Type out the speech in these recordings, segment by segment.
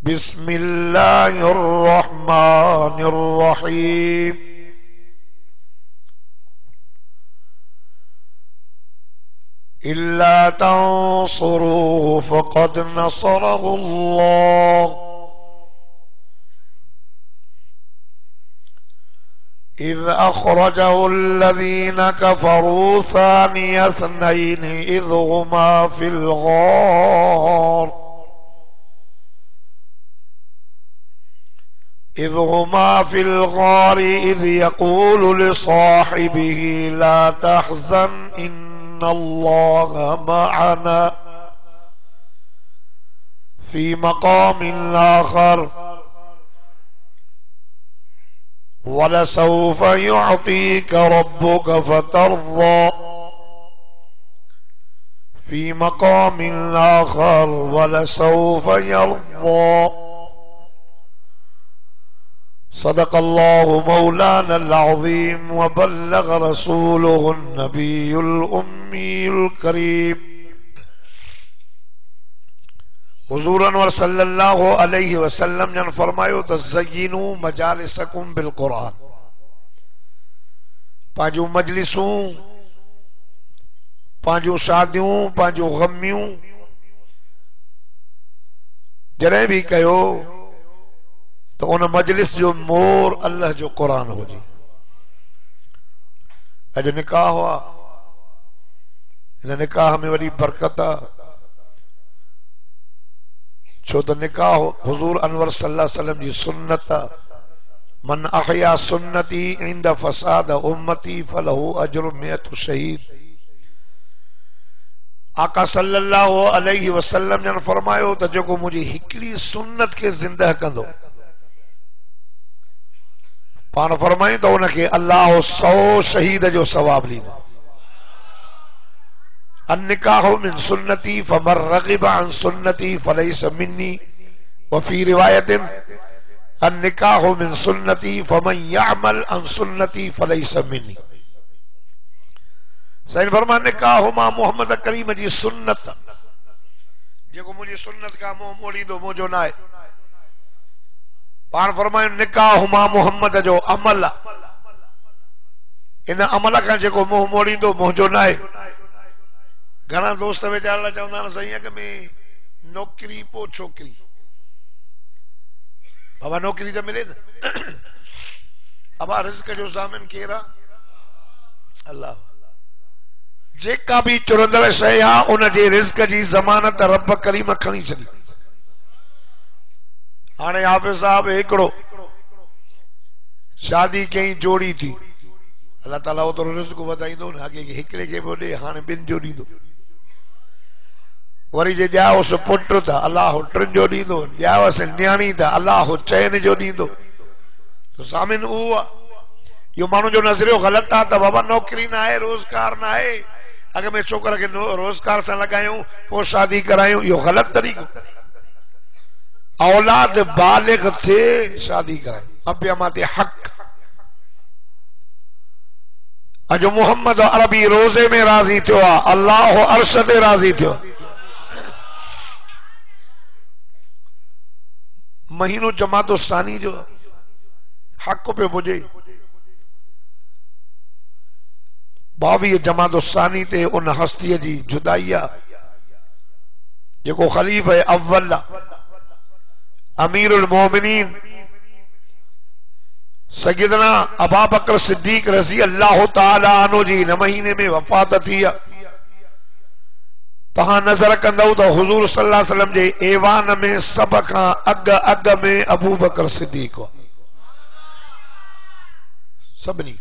बिस्मिल्लाहिर्रहमानिर्रहीम। इल्ला तंसुरूहु फक़द नसरहुल्लाह इज़ अख़रजहुल्लज़ीना कफ़रू सानिय इस्नैनि इज़ हुमा फ़िल ग़ार इज़ यक़ूलु लिसाहिबिही ला तहज़न इन्नल्लाह मअना फ़ी मक़ामिन आख़र वलसौफ़ युअतीका रब्बुका फ़तर्ज़ा फ़ी मक़ामिन आख़र वलसौफ़ यर्ज़ा। सदक़ल्लाहु मौलानल अज़ीम व बल्लग़ रसूलुहुन नबियुल उम्मीयुल करीम। हुज़ूर अनवर सल्लल्लाहु अलैहि वसल्लम जन फरमायो त ज़य्यिनू मजालिसकुम बिल क़ुरान। पांजू मजलिसूं, पांजू शादियूं, पांजू गमियूं जॾहिं भी कयो तो उन मजलिस जो मोर अल्लाह जो कुरान हो जी। अॼु निकाह हुआ, इन निकाह में वॾी बरकत आहे, छो त निकाह हुज़ूर अनवर सल्लल्लाहु अलैहि वसल्लम जी सुन्नत आहे। मन अहया सुन्नती इंद फसाद उम्मती फलहु अजरु मियतु शहीद। आका सल्लल्लाहु अलैहि वसल्लम जन फरमायो त जेको मुंहिंजी हिकिड़ी सुन्नत खे ज़िंदह कंदो, पान फरमायूं त उनखे अल्लाह 100 शहीद जो सवाब ॾींदो। अन्निकाहु मिन सुन्नती फमन रग़िबा अन सुन्नती फलैस मिन्नी व फी रिवायतिन अन्निकाहु मिन सुन्नती फमन यअमल अन सुन्नती फलैस मिन्नी। साईं फरमान निकाह मां मोहम्मद करीम जी सुन्नत, जेको मुंहिंजी सुन्नत का मुंह मोड़ींदो मुंहिंजो न आहे। पाण फरमायूं निकाह मां मोहम्मद जो अमल, इन अमल खां जेको मुंह मोड़ींदो मुंहिंजो न आहे। घणा दोस्त वीचारा चवंदा आहिनि साईं अॻ में नौकरी पोइ छोकिरी। बाबा नौकरी त मिले न, अबा रिज़्क़ जो ज़ामिन केरु आहे? अल्लाह। जेका भी चुरंदड़ शइ आहे उन जे रिज़्क़ जी ज़मानत रब करीम खणी छॾी। हाणे हाफ़िज़ साहब हिकिड़ो शादी कई जोड़ी थी, अल्लाह ताला ओतिरो रिज़्क़ वधाईंदो न, अॻे हिकिड़े खे बि ॾे हाणे ॿिनि जो ॾींदो। वरी जे ॼावसि पुट त अलाह 3 जो ॾींदो, ॼावसि न्याणी त अलाह 4 जो ॾींदो। तो ज़ामिन उहो आहे। इहो माण्हू जो नज़रियो ग़लति आहे त बाबा नौकरी न आहे, रोज़गार न आहे, अॻ में छोकर खे रोज़गार सां लॻायूं पोइ शादी करायूं, इहो ग़लति तरीक़ो। औलाद बालिग थे शादी कराए, अबिया माते हक़। अॼु मोहम्मद अरबी रोज़े में राज़ी थियो आहे, अल्लाह अर्श ते राज़ी थियो। महीनो जमातो सानी जो हक़ पे पुॼे। 22 जमातो सानी ते उन हस्तीअ जी जुदाई आहे जेको ख़लीफ़ा अव्वल अमीरुल मोमिनीन सैयदना अबू बकर सिद्दीक रज़ी अल्लाह ताला अन्हु जी इन महीने में वफ़ात थी आहे। तहां नज़र कंदव त हुज़ूर सल्लल्लाहु अलैहि वसल्लम जे ऐवान में सब खां अग में अबू बकर सिद्दीक हो। सभिनी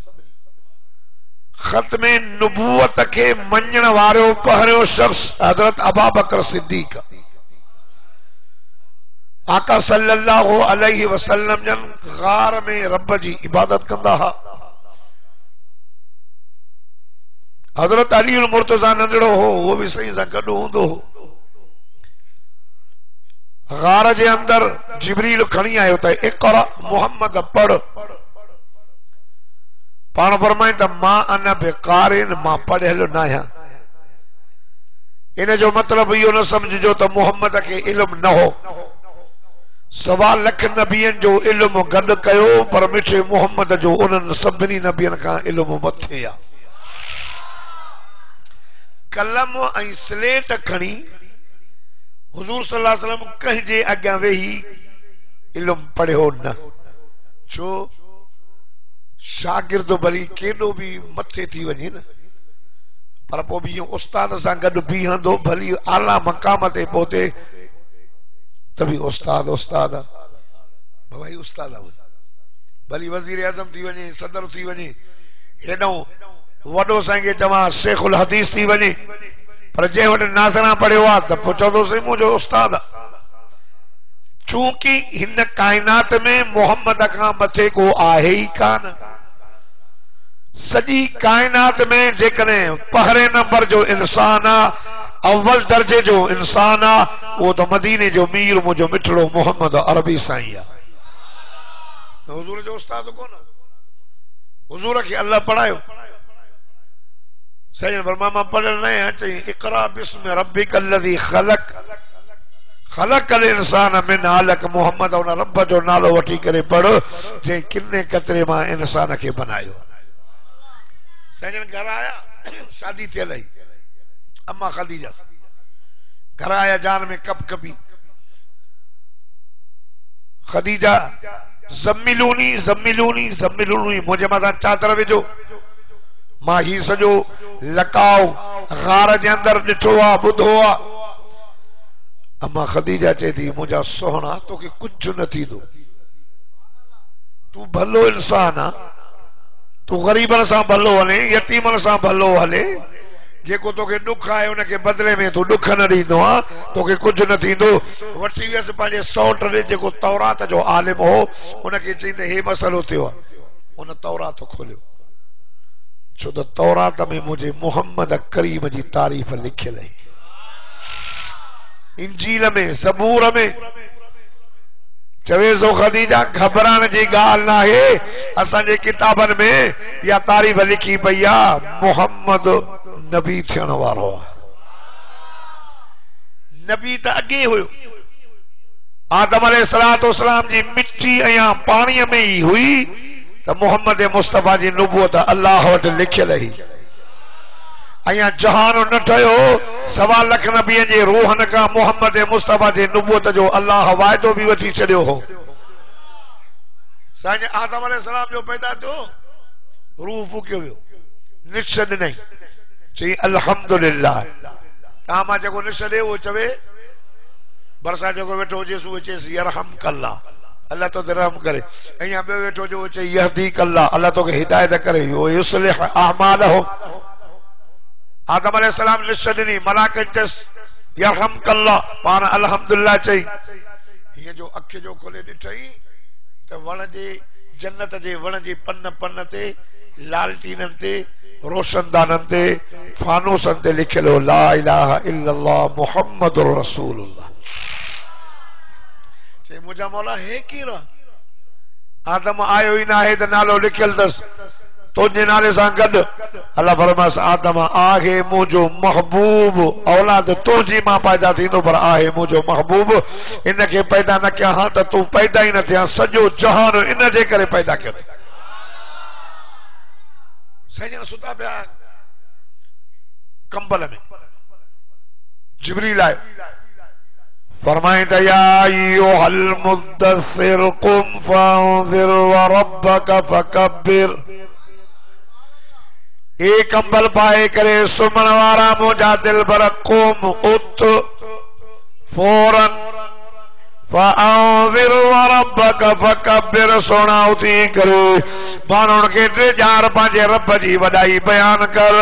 ख़त्मे नुबुवत के मञण वारो पहिरियों शख्स हज़रत अबू बकर सिद्दीक। आका सल्लल्लाहु अलैहि वसल्लम जन गार में रब जी इबादत कंदा हा। हजरत अली मुर्तजा नंढड़ो हो, वो भी सही सां गॾु हूंदो हो। गार जे अंदर जिब्रील खणी आयो त इक़रा मोहम्मद पढ़। पाण फरमाए त मां अन बेकारिन, मां पढ़ियल न आहियां। इन जो मतलब इहो न समझजो त मोहम्मद के इल्म न हो। सवा लख नबियन जो इल्म गड कयो पर मिठे मोहम्मद जो उन सभिनी नबियन का इल्म मथे आ। कलम ऐं स्लेट खणी हुजूर सल्लल्लाहु अलैहि वसल्लम कहीं जे अग्यां वेही इल्म पढ़ियो न। छो शागिर्द भली केॾो भी मथे थी वञे न, पर पोइ भी उस्ताद सां गॾु बीहंदो भली आला मक़ाम ते पहुते त भी उस्ताद उस्ताद भाई उस्ताद भली वज़ीर आज़म थी वञे, सदर थी वञे, हेॾो वॾो साईं चवां शेखुल हदीस थी वञे, पर जंहिं वटि नाज़रा पढ़ियो आहे त पोइ चवंदोसीं मुंहिंजो उस्ताद आहे। चूंकि हिन काइनात में मोहम्मद खां मथे को आहे ई कान। सॼी काइनात में जेकॾहिं पहिरें नंबर जो इंसान आहे, अव्वल दर्जे जो इंसान आहे, वो तो मदीने जो मीर मुझो मिठड़ो मोहम्मद अरबी साईं आहे। हुजूर जो उस्ताद कोन, हुजूर के अल्लाह पढ़ायो। सैयद फरमा मां पढ़ल न आहियां, चई इक़रा बिस्मि रब्बिकल लज़ी ख़लक़ ख़लक़ल इंसान मिन अलक़। मोहम्मद उन रब जो नालो वठी करे पढ़ जे किन्ने कतरे मां इंसान के बनायो। सैयद घर आया, शादी थियल आई, अम्मा खदीजा घर आया, जान में कप कपी। खदीजा ज़म्मिलूनी ज़म्मिलूनी ज़म्मिलूनी, मुझे मथा चादर विझो। मां ही सजो लकाओ गार जे अंदर ॾिठो आ, ॿुधो आ। अम्मा खदीजा चए थी मुझा सोहना तोखे कुछ न थींदो, तू भलो इंसान आ, तू गरीबन सां भलो हले, यतीमन सां भलो हले। जेको तोखे दुख आहे उनके बदले में तू दुख न ॾींदो आ, तोखे कुछ न थींदो। वठी वियसि पंहिंजे सौट ॾे जेको तौरात जो आलिम हो, उनखे चईंदे हे मसलो थियो आहे। उन तौरात खोलियो, छो त तौरात में मुझे मोहम्मद करीम जी तारीफ़ लिखियल है। इंजील में, ज़बूर में चवे सो खदीजा घबराइण जी ॻाल्हि न आहे, असांजे किताबनि में या तारीफ़ लिखी पई आहे मोहम्मद नबी थियण वारो आहे। नबी त अॻे हुयो, आदम अलैहिस्सलाम जी मिट्टी ऐं पाणीअ में ही हुई, त मोहम्मद मुस्तफा जी नुबूअत अल्लाह वटि लिखियल ही। ऐं जहान न ठहियो, सवा लख नबियन जे रूहन का मोहम्मद मुस्तफा जे नुबूअत जो अल्लाह वाइदो भी वठी छॾियो हो। साईं आदम अलैहिस्सलाम जो पैदा थियो, रूह फूकियो वियो, निश ॾिनई, चई अल्हम्दुलिल्लाह। तव्हां मां जेको निश ॾे उहो चवे, बरसा जेको वेठो हुजेसि उहो चएसि यरहम कल्ला, अल्लाह तो रहम करे। ऐं ॿियो वेठो जो चई यहदी कल्ला, अल्लाह तोखे हिदायत करे, यो युस्लिह अअमालहुम। आदम अलैहिस्सलाम निश ॾिनी, मलाक चयसि यरहम कल्ला, पाण अल्हम्दुलिल्लाह चई। हीअं जो अख जो खोले ॾिठई त वण जे, जन्नत जे वण जे पन पन ते, लालचीननि ते, रोशनदाननि ते, फानूसनि ते लिखियल हो ला इलाहा इल्लल्लाह मुहम्मदुर रसूलुल्लाह। चई मुंहिंजा मौला हे केरु आहे? आदम आयो ई न आहे त नालो लिखियल अथसि तुंहिंजे नाले सां गॾु। अल्लाह फरमायसि आदम आहे मुंहिंजो महबूब, औलाद तुंहिंजी मां पैदा थींदो, पर आहे मुंहिंजो महबूब। इनखे पैदा न कयां हा त तूं पैदा ई न थियां, सॼो जहान इन जे करे पैदा कयो। साईं सुता पिया कंबल में, जिब्रील आयो, फरमाए त या अय्युहल मुद्दस्सिर कुम फअंज़िर व रब्बक फकब्बिर। ए कंबल पाए करे सुमण वारा मुंहिंजा दिल भर क़ौम उथ फौरन फअंज़िर व रब्बक फकब्बिर। सोना उथी करे माण्हुनि खे टिजार पंहिंजे रब जी वॾाई बयान कर।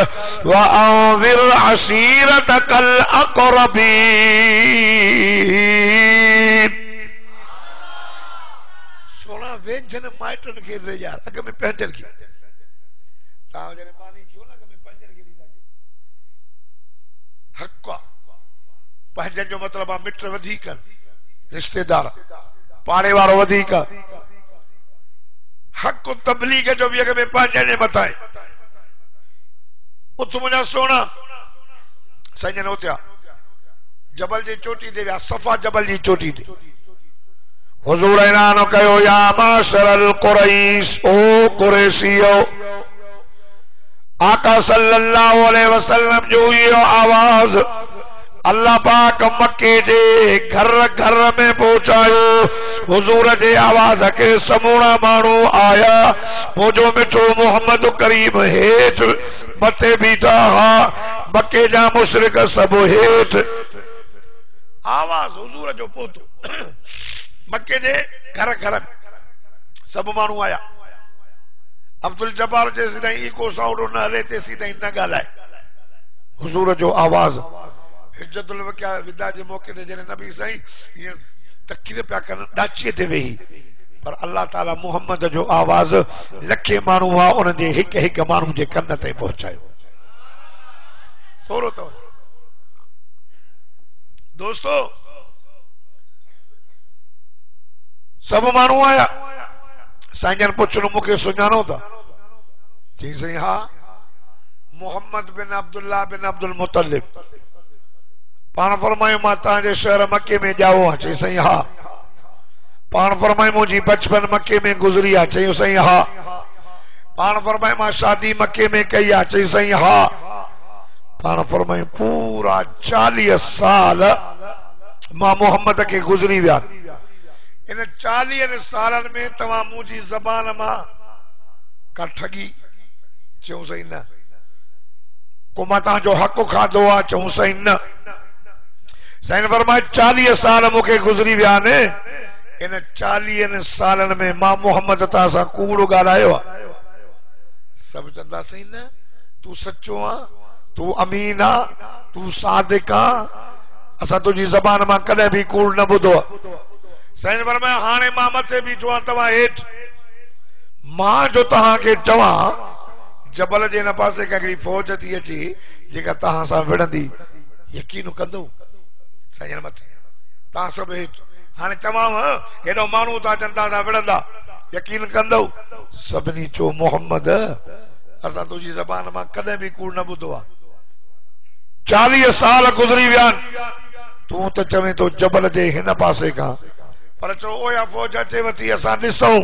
वअंज़िर अशीरतकल अक़रबीन। सोना वेझनि माइटनि खे टिजार, अॻ में पंहिंजनि खे। तव्हां जॾहिं मानी कयो न, अॻ में पंहिंजनि खे ॾींदा कयो। हक़ आहे, पंहिंजनि जो मतिलबु आहे मिट वधीक, रिश्तेदार पाड़े वारो वधीक। हक़ तबलीग जो भी अॻ में पंहिंजनि जे मथां आहे। उथ मुंहिंजा सोना। साईं उथिया, जबल जी चोटी ते विया, सफ़ा जबल जी चोटी ते। हुजूर ऐलान कयो या माशरल कुरैश, ओ कुरैशियो, आका सल्लल्लाहु अलैहि वसल्लम जो ये आवाज अल्लाह पाक मक्के जे घर घर में पहुंचायो। हुजूर जे आवाज के समूरा मानू आया, पोजो मिठो मोहम्मद करीम हेठ मथे बीठा हा, मक्के जा मुशरिक सब हेठ। आवाज हुजूर जो पोतो मक्के जे घर घर सब मानू आया। अब्दुल जब्बार जे सीधाई इको साउंड न हले ते सीधाई न गालाए। हुजूर जो आवाज हिज्जतुल विदा जे मौके ते जने नबी साईं ये तकरीर पिया करन डाचे ते वेही, पर अल्लाह ताला मोहम्मद जो आवाज लखे मानू हुआ उन जे हिक हिक मानू जे कन ते पहुंचायो। थोरो तो दोस्तों सब मानू आया। साईं पुछनो मुखे सुञाणो था? जी साईं हा, मोहम्मद बिन अब्दुल्ला बिन अब्दुल मुतलिब। पान फरमायो मां तव्हांजे शहर मक्के में जाओ आ? चई साईं हा। पान फरमायो मुंहिंजी बचपन मक्के में गुज़री आहे? चई साईं हा। पान फरमायो मां शादी मक्के में कई आहे? चई साईं हा। पान फरमायो पूरा 40 साल मां मोहम्मद के गुज़री विया। इन 40 सालन में तव्हां मुंहिंजी ज़बान मां का ठगी? चऊं साईं न। को मां तव्हांजो हक़ खाधो आहे? चऊं साईं न। साईं फरमाए 40 साल मुखे गुज़री विया ने, इन 40 सालन में मां मोहम्मद तां सां कूड़ ॻाल्हायो आहे? सब चंदा साईं न, तू सच्चो आ, तू अमीन आ, तू सादिक आ, असां तुझी ज़बान मां कदे भी कूड़ न ॿुधो। साईं फरमाया हाणे मां मथे बीठो आ तव्हां हेठ, मां जो तव्हां के चवां जबल जे न पासे का हिकिड़ी फौज थी अची जेका तव्हां सां विढ़ंदी, यकीन कंदो? साईं मथे तव्हां सभु हेठि, हाणे चवांव हेॾो माण्हू था जनता सां विढ़ंदा, यकीन कंदो? सभिनी चो मोहम्मद असां तुंहिंजी ज़बान मां कॾहिं बि कूड़ न ॿुधो आहे। 40 साल गुज़री विया, तूं त चवे तो जबल जे हिन पासे खां, पर चो ओया फौज अचेव थी असां ॾिसूं,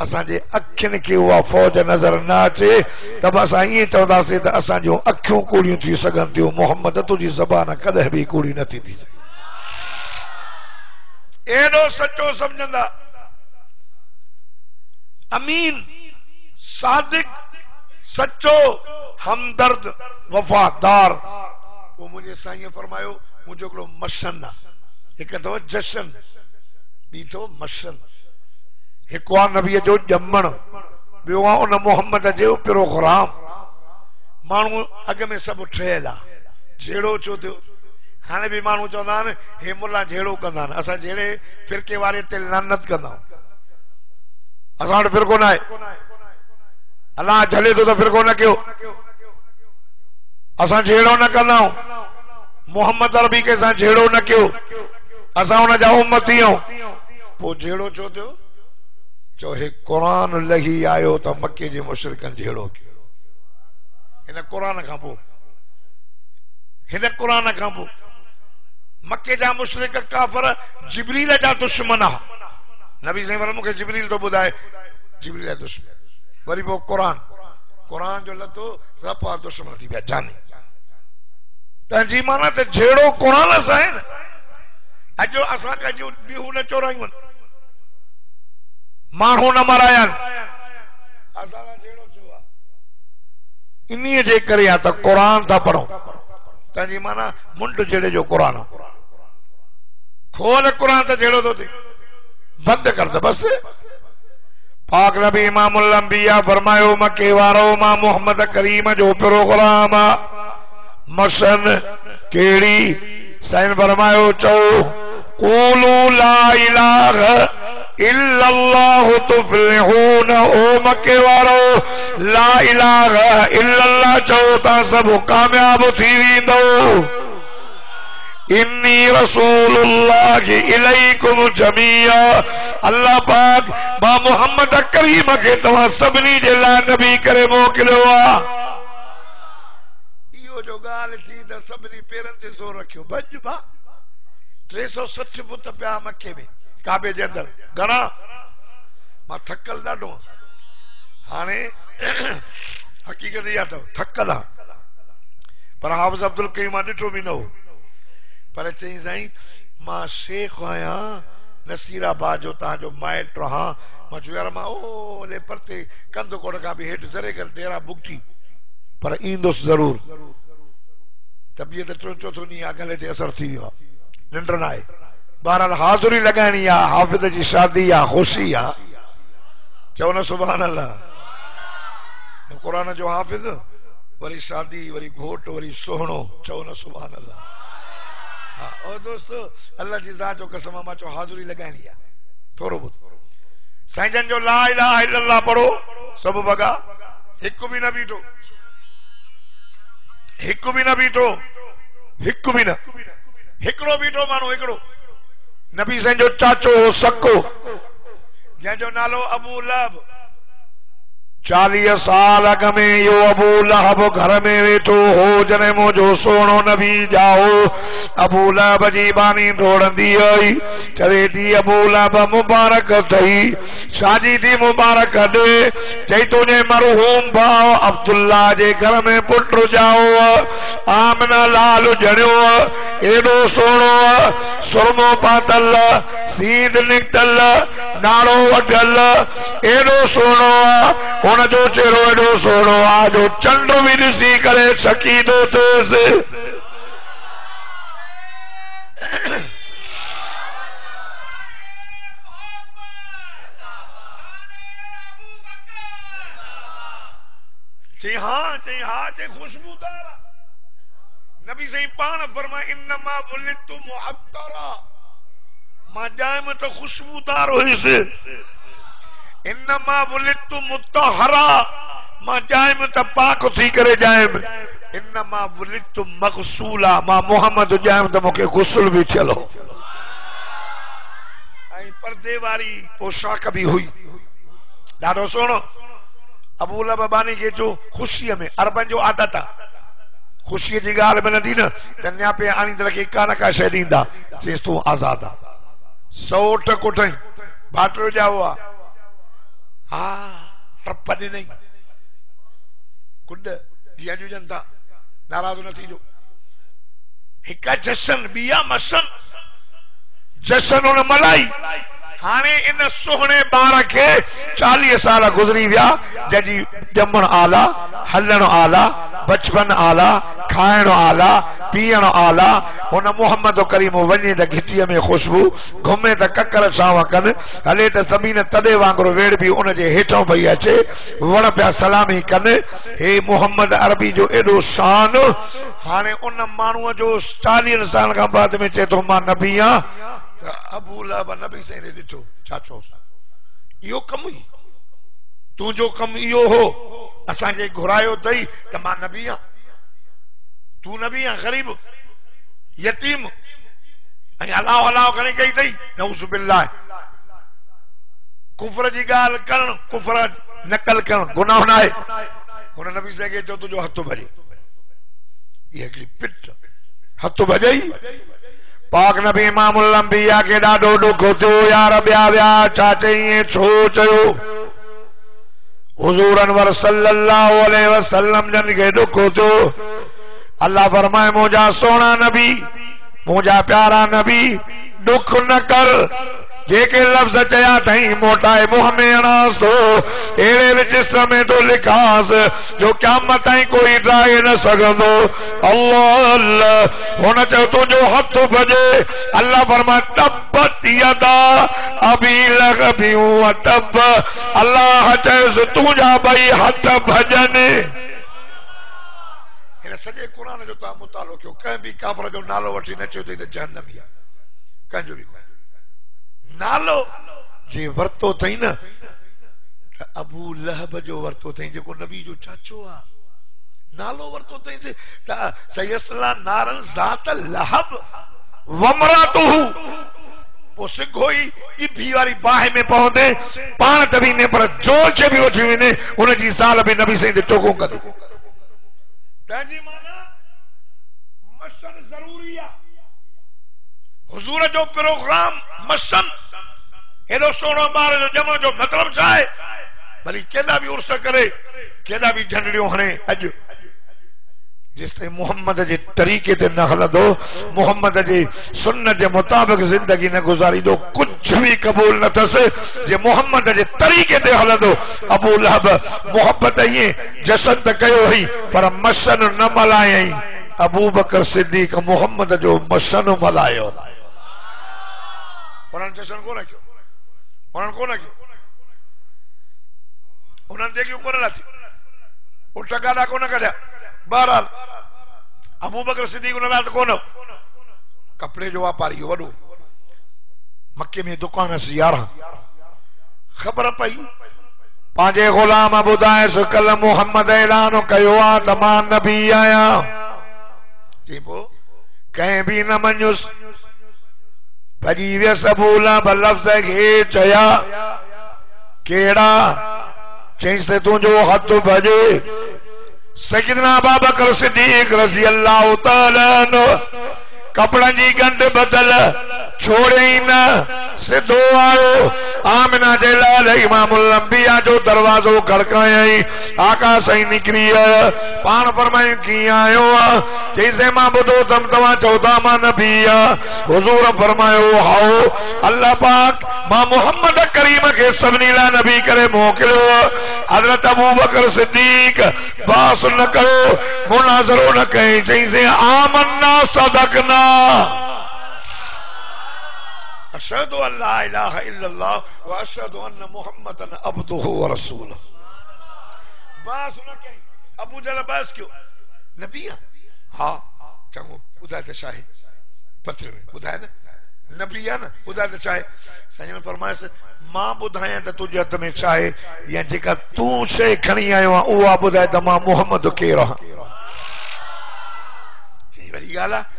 असांजे अखियुनि खे उहा फौज नज़र न अचे त बि असां ईअं चवंदासीं त असां जूं अखियूं कूड़ियूं थी सघनि थियूं, मोहम्मद तुंहिंजी ज़बान कॾहिं बि कूड़ी नथी थी सघे। एॾो सचो समझंदा, अमीन, सादिक, सच्चो, हमदर्द, वफादार। वो मुझे साईं फरमायो मुझे हिकिड़ो मशन आहे, हिकु अथव जशन, ॿी अथव मशन। हिकु आहे नबीअ जो ॼमण, ॿियो आहे उन मोहम्मद जो प्रोग्राम। माण्हू अॻ में सभु ठहियल आहे, जहिड़ो चो थियो। हाणे बि माण्हू चवंदा आहिनि हे मुला जहिड़ो कंदा आहिनि, असां जहिड़े फिरके वारे ते लानत कंदा आहियूं। असां वटि फिरको न आहे, अलाह झले थो त फिरको न कयो, असां जहिड़ो न कंदा आहियूं। मोहम्मद अरबी के सां जहिड़ो न कयो, असां हुनजा उम्मती आहियूं। पोइ जहिड़ो छो थियो? चो हे क़ुरान लही आयो त मक्के जे मुशरिकनि जहिड़ो कयो। हिन क़ुरान खां पोइ, हिन क़ुरान खां पोइ मक्के जा मुशरिक काफ़िर जिब्रील जा दुश्मन आ। नबी साईं वरन मूंखे जिब्रील तो ॿुधाए, जिब्रील जा दुश्मन। वरी पोइ क़ुरान, क़ुरान जो लथो सफ़ा दुश्मन थी विया जानी। तंहिंजी माना त जहिड़ो क़ुरान सां आहे न, अॼु असां कजूं ॾींहं न चोरायूं आहिनि, माण्हू न मराया आहिनि, असां जहिड़ो थियो आहे। इन्हीअ जे करे आहे त क़ुरान था पढ़ूं। तंहिंजी माना मुंड जहिड़े जो क़ुरान, खोल क़ुरान त जहिड़ो थो थिए, बंदि कर त बस। पाक नबी इमामुल अंबिया फरमायो मके वारो मां मोहम्मद करीम जो प्रोग्राम मशन केड़ी? साईं फरमायो चओ क़ूलू ला इलाहा इल्लल्लाहु तुफ्लिहून। ओ मके वारो ला इलाहा इल्लल्लाह चओ ता सब कामयाब थी वेंदो। इन्नी रसूलुल्लाह इलैकुम जमीआ। अल्लाह पाक बा मोहम्मद करीम के तवा सबनी जे ला नबी करे मोकिलियो आ। इहो जो गाल थी त सबनी पेरन ते जोर रखियो। बज बा 360 फुट पिया मक्के में, काबे जे अंदर घणा मां थकल ॾाढो हाणे हकीकत इहा अथव थकल आहे पर हाफ़िज़ अब्दुल कयूम मां ॾिठो बि न हो पर चई साईं मां शेख आहियां नसीराबाद जो तव्हांजो माइट रहां मां चयो यार मां ओले परते कंध कोड़ खां बि हेठि ज़रे करे डेरा बुकटी पर ईंदुसि ज़रूर तबियत टियों चोथों ॾींहुं आहे गले ते असर थी वियो आहे निंड न आहे बहरहाल हाज़ुरी लॻाइणी आहे हाफ़िज़ जी शादी आहे ख़ुशी आहे चओ न सुभान अल्लाह क़ुरान जो हाफ़िज़ वरी शादी वरी घोट वरी सोहणो चओ न सुभान अल्लाह हाँ दोस्तो अल्लाह जी ज़ात जो कसम मां चो हाज़ुरी लगानी है थोरो बहुत साईं जन जो ला इलाहा इल्लल्लाह पढ़ो सब बगा हिकु भी न बीठो हिकु भी न बीठो हिकु भी न हिकड़ो बीठो मानो हिकड़ो नबी साईं जो चाचो हो सको जंहिंजो नालो अबू लहब 40 साल अग में यो अबू लहब घर में वेठो हो जने मुझो सोनो नबी जाओ अबू लहब जी बानी ढोड़ंदी आई चवे थी अबू लहब मुबारक थई शादी थी मुबारक दे चई तुझे मरहूम भाव अब्दुल्ला जे घर में पुट जाओ आमना लाल जणियो एडो सोनो सुरमो पातल सीध निकतल नाड़ो वढल एडो सोनो उन जो चेहरो एडो सोनो आ जो चंड भी ॾिसी करे छकीदो थिएसि चई हाँ चई खुशबूदार नबी सही पान फरमा इन्नमा वुलिदतु मुअत्तरा मां जाम तो खुशबूदार हुइसि इन्नमा वुलिदतु मुत्तहरा मां जाम त पाक थी करे जाम इन्नमा वुलिदतु मग़सूला मां मोहम्मद जाम त मूंखे गुस्ल भी थियल हो ऐं पर्दे वारी पोशाक भी हुई ॾाढो सुहिणो अबू लहब बानी के जो खुशी में अरबन जो आदत आहे खुशी जी गाल मिलंदी न त न्यापे आणींदड़ खे का न का शइ ॾींदा चएसि तूं आज़ाद आहे 100 कुठई बाटलो जाओ आहे हा टप ॾिनई कुंड जीअं ॾिजनि था नाराज़ न थीजो हिकु जशन ॿिया मसन जशन हुन मलाई हाणे इन सुहिणे ॿार खे 40 साल गुज़री विया जंहिंजी ॼमण आला हलण आला बचपन आला खाइण आला पीअण आला हुन मोहम्मद करीम वञे त घिटीअ में खुशबू घुमे त ककर छांव कनि हले त ज़मीन तॾे वांगुरु वेड़ बि उन जे हेठों पई अचे वण पिया सलामी कनि हे मोहम्मद अरबी जो एॾो शान हाणे उन माण्हूअ जो 40 साल खां बाद में चए थो मां नबी आहियां अबू लहब नबी साईं ने ॾिठो चाचो इहो कमु ई तुंहिंजो कमु इहो हो असांखे घुरायो अथई त मां नबी आहियां तू नबी आहियां ग़रीब यतीम ऐं अलाह अलाह घणी कई अथई नऊज़ बिल्लाह कुफर जी ॻाल्हि करणु कुफर नकल करणु गुनाह न आहे हुन नबी साईं खे चयो तुंहिंजो हथु भॼे इहा हिकिड़ी पिट हथु भॼई पाक नबी इमामुल अंबिया के ॾाढो ॾुख थियो यार ॿिया विया छा चई छो चयो हुज़ूर अनवर सल्लल्लाहु अलैहि वसल्लम जन के ॾुख थियो अल्लाह फरमाए मुंहिंजा सोना नबी मुंहिंजा प्यारा नबी ॾुख न कर जेके लफ्ज़ चया थई मोटाए मुंह में अणास तो अहिड़े रजिस्टर में तो लिखास जो क़यामत ताईं कोई ड्राए न सघंदो अल्लाह अल्लाह हुन चयो तुंहिंजो हथ भॼे अल्लाह फरमाए तब्बत यदा अबी लहब व तब अल्लाह चयोसि तुंहिंजा ॿई हथ भॼनि हिन सॼे क़ुरान जो तव्हां मुतालो कयो कंहिं बि काफ़िर जो नालो वठी न चयो त जहन्नमी आहे कंहिंजो बि नालो जे वरतो थई न त अबू लहब जो वरतो थई जेको नबी जो चाचो आ नालो वरतो थई त सयसला नारन ज़ात लहब वमरातुहु पो सिगो ई इभी वारी बाहि में पहुंदे पाण त भी ने पर जोर के भी वठी वने उन जी साल भी नबी सही ते टोको कंदो तंजी माना मसन जरूरी आ हुजूर जो प्रोग्राम मसन एडो सोनो बार जो जमण जो मतलब छा है? भली केदा भी उर्स करे, केदा भी झंडड़ियों हणे, अज जिस ते मोहम्मद जे तरीके ते न हलंदो, मोहम्मद जे सुन्नत जे मुताबिक जिंदगी न गुजारी दो, कुछ भी कबूल न थस जे मोहम्मद जे तरीके ते हलंदो। अबू लहब मोहब्बत ये जशन त कयो ही पर मशन न मलायई। अबू बकर सिद्दीक मोहम्मद जो मशन मलायो। उन्हनि जशन कोन कयो, उन्हनि कोन कयो, उन्हनि जेकियूं कोन लाथी, उठ गाॾा कोन कढिया। बहरहाल अबू बकर सिद्दीक उन रात कोन, कपड़े जो वापारी वॾो, मक्के में दुकान सी यारहां। ख़बर पई पंहिंजे गुलाम ॿुधाएसि कल मोहम्मद ऐलान कयो आहे त मां नबी आहियां। चई पोइ कंहिं बि न मञुसि। भॼी वियसि अबू लहब लफ़्ज़ खे चया कहिड़ा? चईंसि तुंहिंजो हथ भॼे। सैयदना अबू बकर सिद्दीक रज़ी अल्लाह तआला अन्हु कपड़न जी गंढ बदल छोड़े ही न, सिधो आयो आमिना जे लाल इमामुल अंबिया जो दरवाजो खड़कायई। आका सही निकरी पान फरमाई कीअं आयो आहे? चईंसि मां ॿुधो अथमि तव्हां चओ था मां नबी आहियां। हुज़ूर फरमायो हाओ अल्लाह पाक मां मोहम्मद करीम के सभिनी लाइ नबी करे मोकिलियो। हज़रत अबू बकर सिद्दीक बास न कयो, मुनाज़रो न कई। चईंसि आमन्ना सदकना अशहदु अल्ला इलाहा इल्लल्लाह व अशहदु अन्न मुहम्मदन अब्दुहु व रसूलुहु। बास न कई। अबू जहल बास क्यों? नबी है। हाँ चंगो ॿुधाए त छा आहे? पत्र में ॿुधाए न, नबी आहे न, ॿुधाए त छा आहे? साईं ने फरमायसि मां ॿुधायां त तुंहिंजे हथ में छा आहे, या जेका तूं शइ खणी आयो आहे उहा ॿुधाए त मां मोहम्मद केरु आहियां। वॾी ॻाल्हि आहे।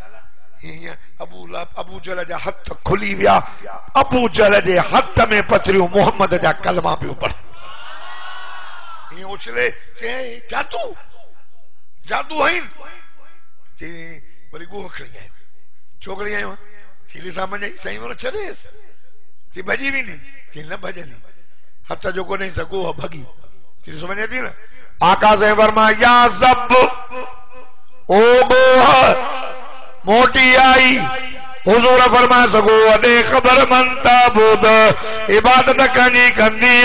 अबू जहल जा हथ खुली विया। अबू जहल जे हथ में पथरियूं मोहम्मद जा कलमा पियूं पढ़। उछले चे जादू जादू आहिनि। चे वरी गोह खणी आयो। छोकिरी आयो सीधे सामने आई। साईं बोलो छॾेसि। चे भॼी वेंदी। चे न भॼंदी, हथ जो कोन्हे त गोह भॻी। चई समझ अची न। आका से फरमाया या ज़ब ओ गोह मोटी आई। हुजूर फरमाए सगो अॾे ख़बर मन ताबूद इबादत कंदी कंदी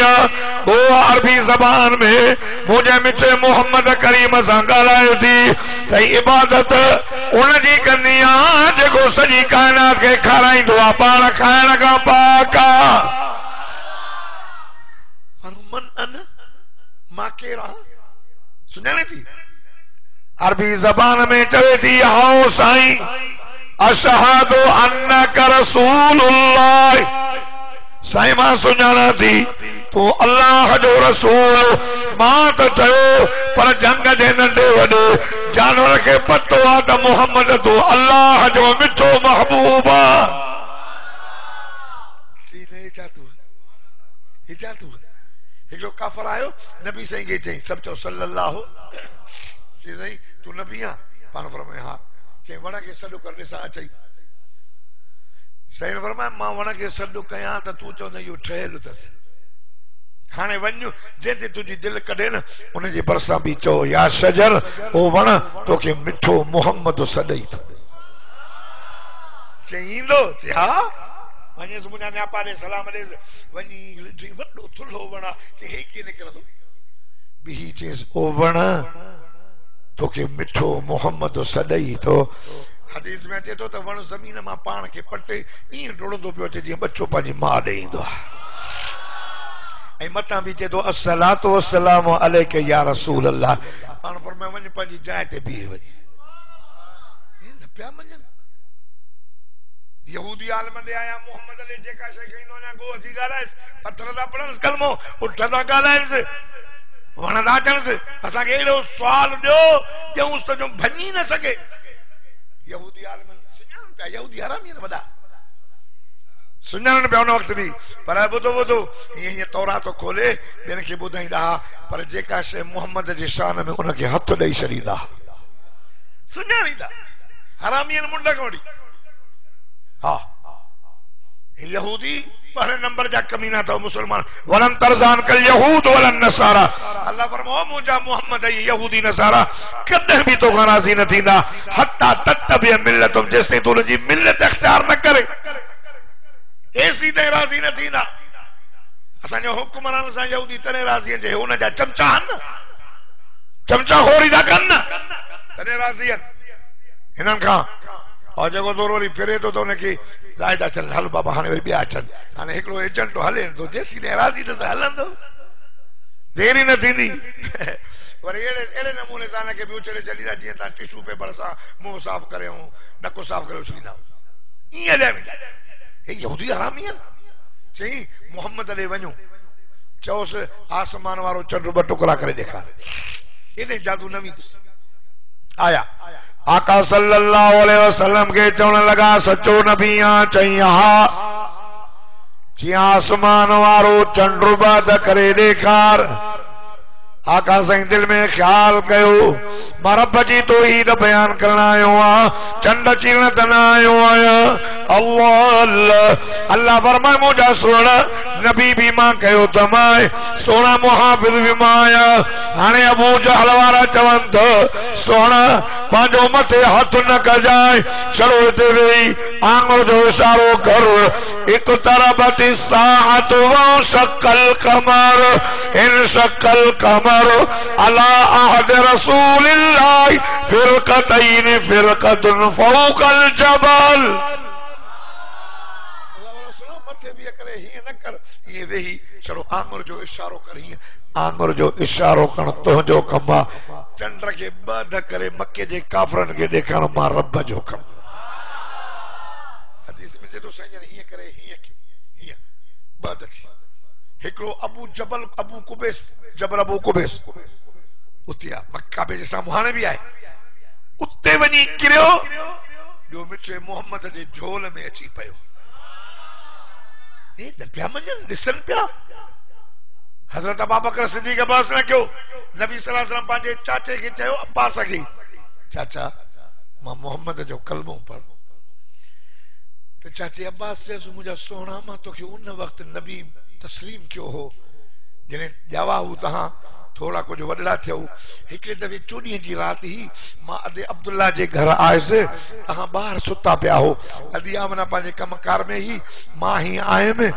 वो अरबी ज़बान में मुझे मिठे मोहम्मद करीम सां ॻाल्हायो थी। सही इबादत उन जी कंदी जेको सॼी काइनात खे खाराईंदो आहे, पाण खाइण खां पाक आहे। मां केरु आहियां सुञाणे थी? अरबी ज़बान में चवे थी हाओ साईं अशहदु अन्नक रसूलुल्लाह। साईं मां सुञाणा थी तू अल्लाह जो रसूल। मां त चयो पर जंग जे नंढे वॾे जानवर खे पतो आहे त मोहम्मद तू अल्लाह जो मिठो महबूब आहे। हिकिड़ो काफ़र आयो नबी साईं खे चई सभु चओ सल्लल्लाहु। चई साईं तू नबी आहे? पाण फरमाए हा। चई वण खे सॾु कर ॾिसां अचई। साईं फरमाए मां वण खे सॾु कयां त तूं चवंदा इहो ठहियलु अथसि। हाणे वञ जंहिं ते तुंहिंजी दिलि कढे न उनजे भरिसां बि चओ या शजर ओ वण तोखे मिठो मोहम्मद सॾई थो। चई ईंदो? चई हा। वञेसि मुंहिंजा न्यापा ॾे सलाम ॾेसि। वञी वॾो थुल्हो वण आहे। चई हे कीअं निकिरंदो? ॿी चयसि ओ वण तोखे मिठो मोहम्मद सॾई थो। हदीस में अचे थो त वण ज़मीन मां पाण खे पटे ईअं डुड़ंदो पियो अचे जीअं बच्चो पंहिंजी माउ ॾे ईंदो आहे। ऐं मथां बि चए थो अस्सलातु वस्सलामु अलैका या रसूल अल्लाह। पाण फरमाए वञ पंहिंजी जाइ ते बीह वञ। न पिया मञनि। यहूदी आलम ॾे आया मोहम्मद अले जेका शइ खणी वञा गोह थी ॻाल्हाइसि, पथर था पढ़निसि कलमो, उठ था ॻाल्हाइसि, वण था अचनिसि। असांखे अहिड़ो सुवाल ॾियो ॾियूंसि त जो भञी न सघे। यहूदी आलम सुञाणनि पिया, यहूदी हरामी आहिनि वॾा, सुञाणनि पिया उन वक़्तु बि। पर ॿुधो ॿुधो हीअं हीअं तौरात खोले ॿियनि खे ॿुधाईंदा हुआ, पर जेका शइ मोहम्मद जे शान में उनखे हथ ॾेई छॾींदा, सुञाणींदा। हरामी आहिनि मुंड कोड़ी। हा यहूदी पहले नंबर जा कमीना था मुसलमान वलन तरजान कल यहूद वलन नसारा अल्लाह फरमाओ मुझा मोहम्मद यहूदी नसारा कदे भी तो राजी न थींदा हत्ता तत्तबि मिल्लतुम जेसे तू जी मिल्लत इख्तियार न करे ऐसी ते राजी न थींदा असा जो हुक्मरान सा यहूदी तने राजी जे उन जा चमचा न चमचा खोरी दा कन तने राजी हिनन का और जगो दोरोरी फिरे तो उनके जायदा चल हल बाबा हाने वरी बिया चल हाने एकड़ो एजेंट हले तो जेसी ने राजी न हलंदो देरी न थींदी पर एड़े नमूने सां के भी चले चली दा जियां ता टिश्यू पेपर सा मुंह साफ करे नको साफ करे उसली ना ये ले ए यहूदी हरामी चई मोहम्मद ले वणो चौस आसमान वारो चंड ब टुकड़ा करे देखा इने जादू नवी आया आका सल्लल्लाहु अलैहि वसल्लम के चवण लगा सचो नबी चई जी आसमान वारो चंड ब करे देखार आका साईं दिल में ख्याल कयो मां रब जी तौहीद बयान करण आयो आ चंड चीण तन आयो आया अल्लाह अल्लाह अल्लाह फरमाए मुझा सोना नबी भी मां कयो तमाए सोना मुहाफिज भी मां आया हाने अबू जहल वारा चवन तो सोना पांजो मथे हाथ न कजाए चलो इते वेही आंगुर जो इशारो कर एक तरबति साअत व शक्कल कमर इन शक्कल कमर अला अहद रसूलिल्लाह फिरकतैन फिरकतुन फौकल जबल मथे भी करे ही न कर ये वेही चलो आंगुर जो इशारो कर ही आंगुर जो इशारो कण तो जो कमा चंद्र के बद करे मक्के जे काफरन के देखण मां रब जो कम हदीस में जो सजन ही करे ही बद की एकड़ो अबू जबल अबू कुबैस जबल अबू कुबैस उतिया मक्का पे जैसा मुहाने भी आए उते वनी किरियो जो मिठे मोहम्मद जे झोल में अची पयो ए त पिया मन दिसन पिया हजरत अबू बकर सिद्दीक अब्बास ने क्यों नबी सल्लल्लाहु अलैहि वसल्लम पांजे चाचे के चयो अब्बास के चाचा मां मोहम्मद जो कलमो पढ़ तो चाचे अब्बास से मुझा सोना मां तो के उन वक्त नबी तस्लीम क्यों हो जिन्हें जावा हूं तहां थोड़ा कुछ वडड़ा थियो हिकड़े दफे चोनी जी रात ही मां अदे अब्दुल्ला जे घर आयसे तहां बाहर सुता पिया हो अदी आमना पाजे कमकार में ही मां ही आए में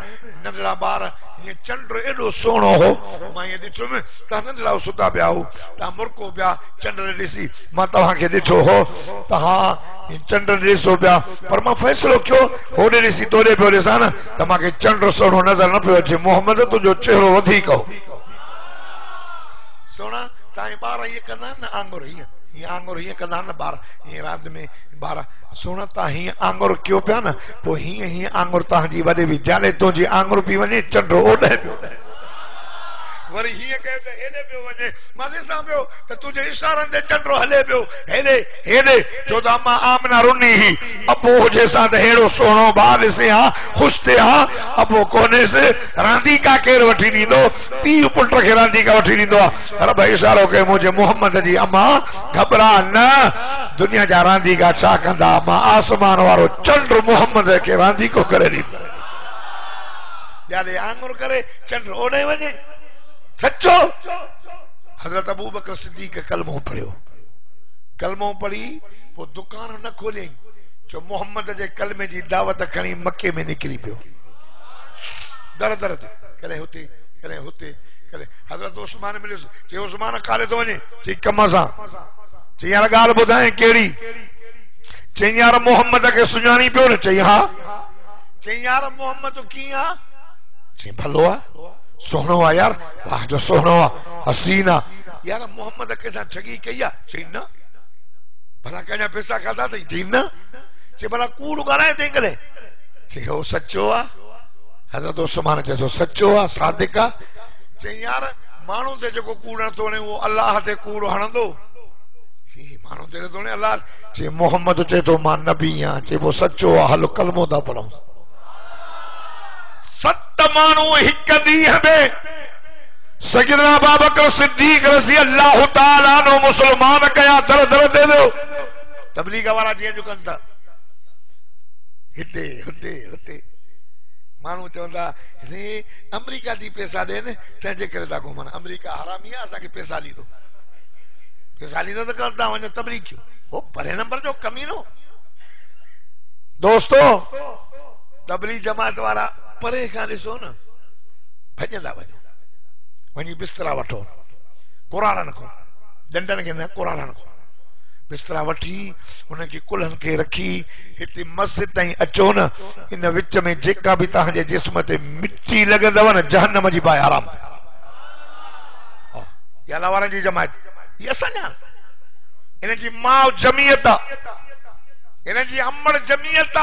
नंदड़ा बार ये चंद्र एडो सोनो हो मां ये दिठो में ता नंदड़ा सुता पिया हो ता मुरको पिया चंद्र दिसी मां तहां के दिठो हो तहां चंद्र दिसो पिया पर मां फैसलो क्यों होडे दिसी तोड़े पियो दिसा न त मां के चंद्र सोनो नजर न पियो अचे मोहम्मद तुजो चेहरो वधीक हो सोना ताई बार ये कना न आंगुर ये आंगुर ये कना न बार ये रात में बार सोना ता ही आंगुर क्यों पिया न पो ही आंगुर ता जी वडे भी जाने तो जी आंगुर पी वने चंड्रो ओडे पियो वरी ही कहते हेडे पियो वने माने सामयो त तुजे इशारन दे चंड्रो हले पियो हेडे हेडे चोदा मां आमना रुनी ही अबो जे साथ हेड़ो सोनो बाल से हा खुश थे हा अबो कोने से रांदी का केर वठी दींदो पी पुट के रांदी का वठी दींदो अरे भाई इशारो के मुझे मोहम्मद जी अम्मा घबरा न दुनिया जा रांदी का छा कंदा मां आसमान वारो चंद्र मोहम्मद के रांदी को करे दी जाले आंगुर करे चंद्र ओडे वने सच्चो हजरत अबू बकर सिद्दीक कलमो पढ़ी वो दुकान न खोले जो मोहम्मद जे कलमे जी दावत खणी मक्के में निकली पियो दर दर करे होते करे हजरत उस्मान मिले जे उस्मान काले तो वने जे कम सा जे यार गाल बुधाए केड़ी जे यार मोहम्मद के सुञाणी पियो न चई हां जे यार मोहम्मद किया जे भलो आ सोहनो आ यार वाह जो सोहनो आ हसीना यार मोहम्मद के साथ ठगी कया चीना भला कया पैसा खादा थी चीना चे भला कूड़ गाराए थे करे चे हो सच्चो आ हजरत उस्मान जैसो सच्चो आ सादिक आ चे यार मानू ते जो कूड़ न तोने वो अल्लाह ते कूड़ हणंदो चे मानू ते तोने अल्लाह चे मोहम्मद चे तो मां नबी आ चे वो सच्चो आ हलो कलमो दा पढ़ो सत मानू हिक दीह में सैयदना अबू बकर सिद्दीक रज़ी अल्लाह तआला नो मुसलमान कया दर दर दे दो तबलीग वाला जी जो कंता हिते मानू चवंदा रे अमेरिका दी पैसा देन तंहिंजे करे था घुमन अमेरिका हरामी आहे असांखे पैसा ॾींदो त करता वञो तबलीग कयो वो परे नंबर जो कमीनो दोस्तो तबलीग जमात वारा परे खां ॾिसो न भॼंदा वञो वञी बिस्तरा वठो कुराड़नि को डंडनि खे न कुराड़नि को बिस्तरा वठी उनखे कुल्हनि खे रखी हिते मस्जिद ताईं अचो न इन विच में जेका भी तव्हांजे जिस्म ते मिट्टी लॻंदव न जहन्नम जी बाहि हराम या अल्लाह वारनि जी जमात ये असांजा इन जी माउ जमीयत इन जी अमड़ जमीयत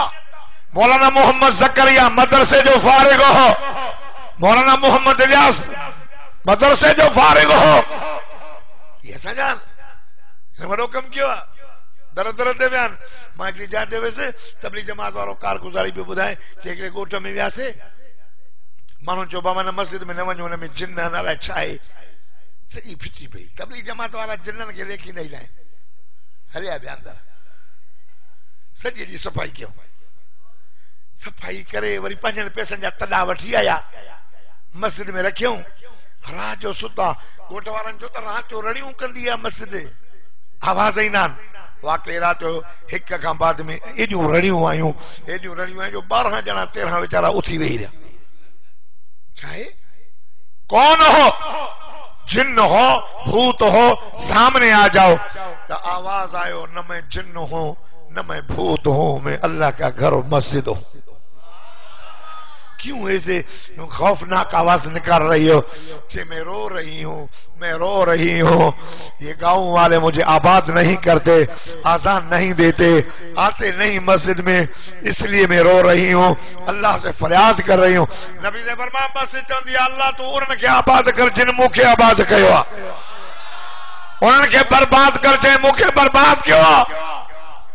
मौलाना मोहम्मद ज़करिया मदरसे जो फारिग हो मौलाना मोहम्मद इलियास मदरसे जो फारिग हो ये असांजा वॾो कम कियो आहे दर दर ते विया मां हिकिड़ी जाइ ते वियुसि तबलीग जमात वारो कारगुज़ारी पियो ॿुधाए चई हिकिड़े ॻोठ में वियासीं माण्हू चयो बाबा न मस्जिद में न वञो हुन में जिन अलाए छा आहे सॼी फिटी पई तबलीग जमात वारा जिन्ननि खे लेखींदा ई न आहिनि हलिया ॿिया अंदरि सॼी जी सफ़ाई कयूं सफ़ाई करे वरी पंहिंजनि पैसनि जा तॾा वठी आया मस्जिद में रखियूं रात जो सुता ॻोठ वारनि जो त रात जो रड़ियूं कंदी आहे मस्जिद आवाज़ ईंदा आहिनि वाकई रात जो हिक खां बाद में एॾियूं रड़ियूं आयूं जो 12 ॼणा 13 वीचारा उथी वेही रहिया छा आहे कौन हो जिन्न हो भूत हो सामने आ जाओ तो आवाज आयो न मैं जिन्न हूं न मैं भूत हूं मैं अल्लाह का घर मस्जिद हूं क्यों ऐसे खौफनाक आवाज निकाल रही हो चे मैं रो रही हूं ये गांव वाले मुझे आबाद नहीं करते आजान नहीं देते आते नहीं मस्जिद में इसलिए मैं रो रही हूं अल्लाह से फरियाद कर रही हूं नबी ने फरमाया मस्जिद चंदी अल्लाह तू उन्हनि खे आबाद कर जिन मुखे आबाद कयो आ उन्हनि खे बर्बाद कर जे मुखे बर्बाद कयो आ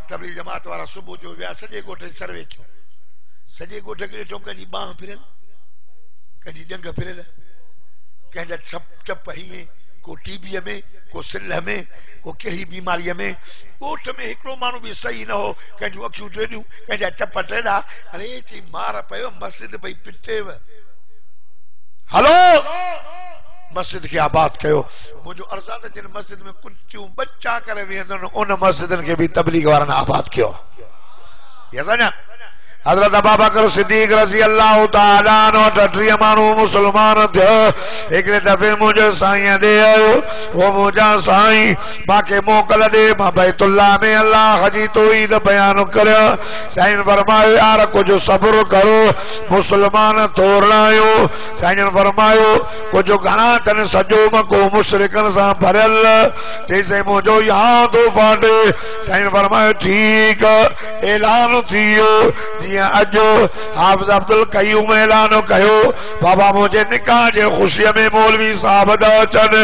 तबलीग जमात वारा सुबह जो विया सॼे ॻोठ सर्वे कयो सॼे ॻोठ खे ॾिठो कंहिंजी बांह फिरियल कंहिंजी ॾंग फिरियल कंहिंजा चप हीअं को टीबीअ में को सिल में को कहिड़ी बीमारीअ में ॻोठ में हिकिड़ो माण्हू बि सही न हो कंहिंजूं अखियूं टेढ़ियूं कंहिंजा चप टेढ़ा अरे चई मार पयो मस्जिद पई पिटेव हलो मस्जिद खे आबाद कयो मुंहिंजो अर्ज़ु आहे त जिन मस्जिद में कुतियूं बचा करे वेहंदड़ उन मस्जिदनि खे बि तबलीग वारनि आबाद कयो ये असांजा हज़रत अबू बकर सिद्दीक़ रज़ी अल्लाह तआला अन्हु 38 माण्हू मुसलमान थियो हिकिड़े दफ़े मुंहिंजो साईं ॾे आयो वो मुंहिंजा साईं मूंखे मोकल ॾे मां बैतुल्लाह में अल्लाह जी तौहीद बयान करियो साईं फरमायो यार कुझु सब्र करो मुसलमान तोड़ना आहियो साईं फरमायो कुझु घणा अथनि सॼो मको मुशरिकनि सां भरियल चईं मुंहिंजो यादि फाटे साईं फरमायो ठीकु ऐलान थी वियो अजो हाफिज अब्दुल कयूम ऐलान कयो बाबा मुझे निकाह जे खुशी में मौलवी साहब दा अचन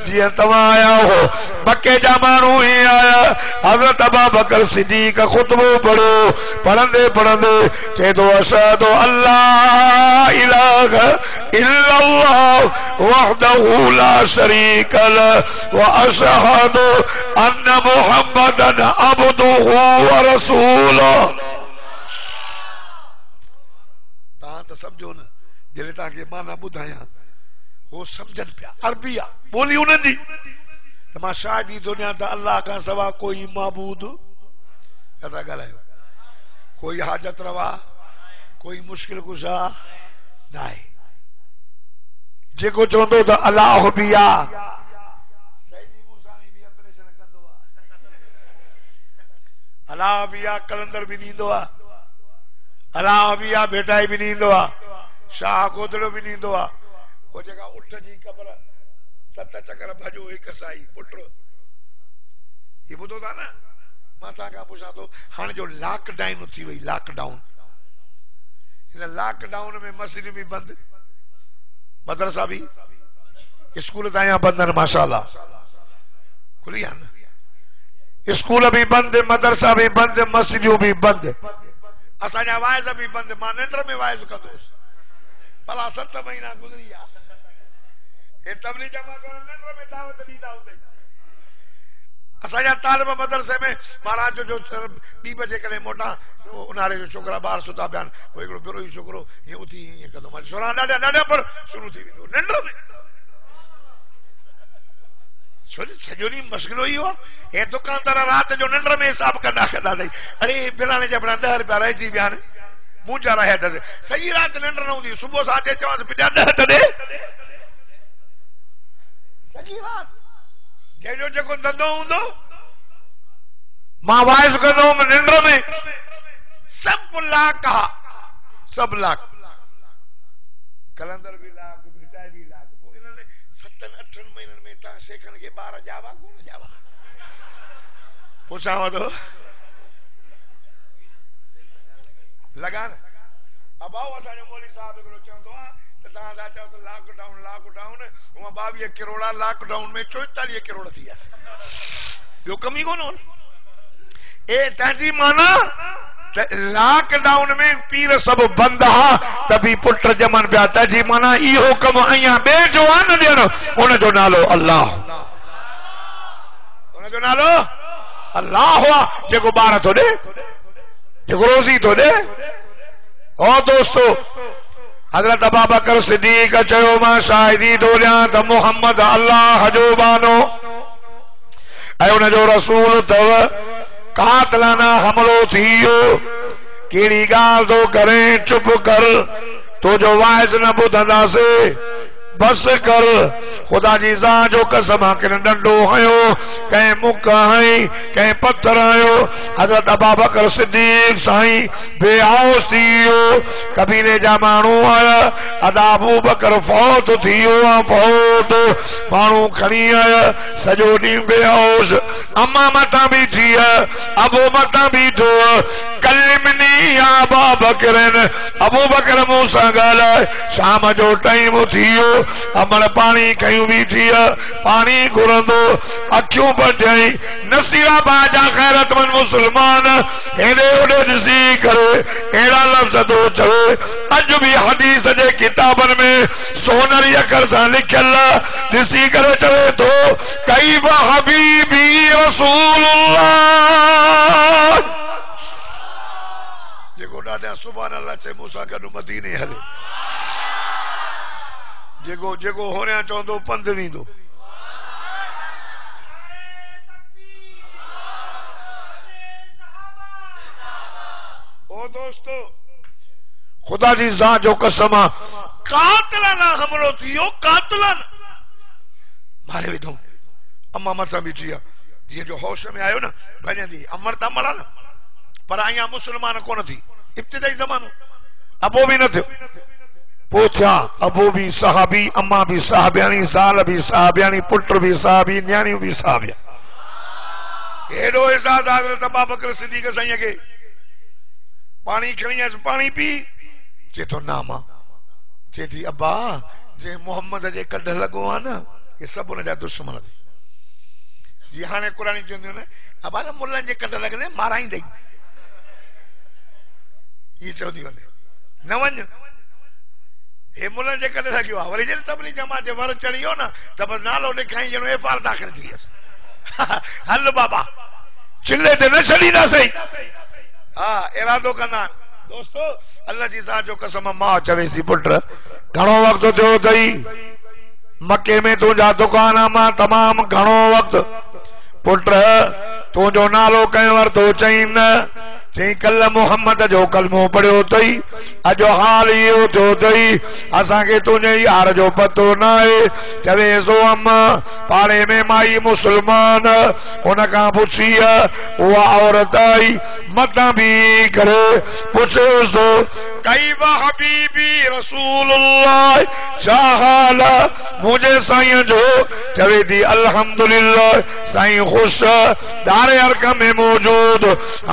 जिया तवा आया हो मक्के जा मानू ही आया हजरत अबू बकर सिद्दीक खुतबो पढ़ो पढ़ंदे पढ़ंदे चे तो अशहदु अल्ला इलाहा इल्लल्लाह वहदहु ला शरीक लहु व अशहदु अन्न मुहम्मदन अब्दुहु व रसूलुहु समझो न जैसे ताके माना बुधाया वो समझन पिया अरबी आ बोली उन्हनि जी त मां शादी दुनिया त अल्लाह का सवा कोई माबूद कदा ॻाल्हायो कोई हाजत रवा कोई मुश्किल कुशा नाहे जेको चवंदो त अल्लाह बि आ सईदी मूसानी बि ऑपरेशन कंदो आ अल्लाह बि आ कलंदर बि ॾींदो आ अल्लाह भी आ बेटाई भी नींदो आ शाह गोदड़ो भी नींदो आ वो जगह उठ जी कबर 7 चक्कर भजो एक साई पुट ये बुधो था ना माता का पूछा तो हां जो लॉकडाउन थी वई लॉकडाउन इन लॉकडाउन में मस्जिद भी बंद मदरसा भी स्कूल ताया बंद है माशाल्लाह खुली है ना स्कूल भी बंद मदरसा भी बंद मस्जिदूं भी बंद असांजा वाइज़ भी बंद मां निंड में वाइज़ कंदोसि भला 7 महीना गुज़री विया हे तबलीग जमात वारा निंड में दावत ॾींदा हूंदा असांजा तालिब मदरसे में महाराज जो 2 बजे करे मोटा उन्हारे जो छोकरा बाहर सुता पिया वो हिकिड़ो बिरो ही छोकरो हीअं उथी हीअं कंदो मां छोरा ॾाढा पर शुरू थी वेंदो निंड में सॼो ॾींहुं मशगिलो ई हो हे दुकानदार राति जो निंड में हिसाब कंदा अथई अरे बिराणे जा बड़ा 10 रुपया रहिजी विया आहिनि मुंहिंजा रहिया अथसि सॼी राति निंड न हूंदी सुबुह सां अचे चवांसि पिया 10 त ॾे सॼी राति जंहिंजो जेको धंधो हूंदो मां वाइस कंदो हुउमि निंड में सब लाख कलंदर भी लाख मिठाई भी लाख पोइ इन्होंने 7-8 महीननि में तव्हां शेखनि खे ॿार ॼावा कोन ॼावा पुछांव थो लॻा न भाऊ असांजो मौलवी साहिब हिकिड़ो चवंदो आहे त तव्हां था चओ त लॉकडाउन हूअं 22 करोड़ लॉकडाउन में 44 करोड़ थी वियासीं ॿियो कम ई कोन हो ए तंहिंजी माना लॉकडाउन में पीर सब बंद हा तभी पुट जमन पिया तंहिंजी माना इहो कम अञा ॿिए जो आहे न ॾियणो उनजो नालो अल्लाह उनजो नालो अल्लाह आहे जेको ॿार थो ॾे जेको रोज़ी थो ॾे ओ दोस्तो हज़रत अबू बकर सिद्दीक़ चयो मां शाहिदी थो ॾियां त मुहम्मद अल्लाह जो बानो ऐं उनजो रसूल अथव कातलाना हमलो थियो केड़ी गाल तो करे चुप कर तो जो वाइज न बुधंदासे बस कर खुदा जी ज़ात जो कसम के डंडो हयो कहीं मुक हई कहीं पत्थर हयो हजरत अबू बकर सिद्दीक साईं बेहोश थियो कबीले जा मानू आया अदा अबू बकर फौत थियो फौत मानू खणी आया सजो डी बेहोश अम्मा मता भी थी अबू मता भी थो कलमनी या अबू बकरन अबू बकर मूसा गालाए शाम जो टाइम थियो अमर पानी कयूं भी थी पानी घुरंदो अखियूं बजाई नसीरा बाजा खैरतमंद मुसलमान हेडे ओडे ॾिसी करे अहिड़ा लफ़्ज़ थो चवे अज भी हदीस जे किताबन में सोनरी अखर सां लिखियल ॾिसी करे चवे थो कैफ़ हबीबी रसूलुल्लाह जेको ॾाढा सुभान अल्लाह चए मूंसां गॾु मदीने हले जेको जेको होरिया चवंदो पंध वेंदो ओ दोस्तो खुदा जी ज़ात जो कसम कातलाना हमलो थियो कातलाना मारे विधो अम्मा मथा बीठी जीअं जो होश में आयो न भॼंदी अमर त अमर न पर अञा मुसलमान कोन थी इब्तिदाई ज़मानो अबो भी न थियो पोथिया अबू भी सहाबी अम्मा भी साहबियानी ज़ाल भी साहबियानी पुत्र भी साहबी न्याणी भी साहबिया एडो एजाज हज़रत अबू बकर सिद्दीक़ साईं के पानी खणी पानी पी चे तो नामा चे थी अब्बा जे मोहम्मद जे कढ लगो आ न ये सब उन जा दुश्मन जी हाने कुरानी चंदियो न अब्बा न मुल्लन जे कढ लगने माराई दई ये चौदी वने न वञ हे मुल्ला जे कॾहिं लॻियो आहे वरी जॾहिं तबलीग जमात जे वर चढ़ी वियो न त बसि नालो लिखाई ॼणो एफआर दाख़िल थी वियसि हल बाबा चिल्ले ते न छॾींदासीं हा इरादो कंदा दोस्तो अल्लाह जी ज़ात जो कसम मां चवेसि पुट घणो वक़्तु थियो अथई मके में तुंहिंजा दुकान मां तमामु घणो वक़्तु पुट तुंहिंजो नालो कंहिं वरितो चई न चई कल मोहम्मद जो कलमो पढ़ियो अथई अॼु हाल इहो थियो अथई असांखे तुंहिंजे यार जो पतो न आहे चवे सो अम्मा पाड़े में माई मुसलमान हुन खां पुछी उहा औरत आई मतां भी करे पुछियोसि तो कैफ़ हबीबी रसूलुल्लाह छा हाल मुंहिंजे साईं जो चवे थी अल्हम्दुलिल्लाह साईं ख़ुशि दारे अर्क़म में मौजूद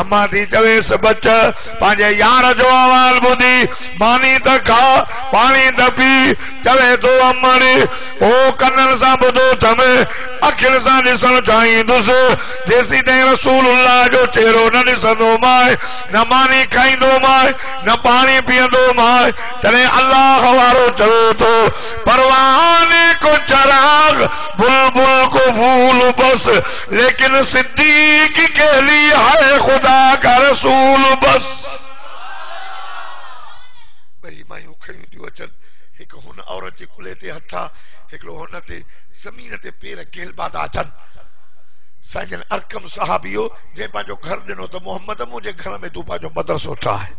अम्मा थी चवे बच्चा पांजे यार जो आवाज बुधी मानी त खा पानी त पी चवे तो अम्मड़ी ओ कन्नन सां बुधो थमे अखिन सां ॾिसण चाहींदुसि जेसी ताईं रसूलुल्लाह जो चेहरो न ॾिसंदो मां न मानी खाईंदो मां न पानी पीअंदो मां तॾहिं अल्लाह वारो चवे तो परवाने को चराग, बुलबुल को फूल बस, लेकिन सिद्दीक के लिए है खुदा का रसूल बस। भाई मायूं खड़ियूं थियूं अचनि, हिकु हुन औरत जे कुल्हे ते हथा, हिकिड़ो हुन ते ज़मीन ते पेर गेलबा था अचनि। साईं अरकम साहब इहो जंहिं पंहिंजो घर ॾिनो त मोहम्मद मुंहिंजे घर में तूं पंहिंजो मदरसो ठाहे।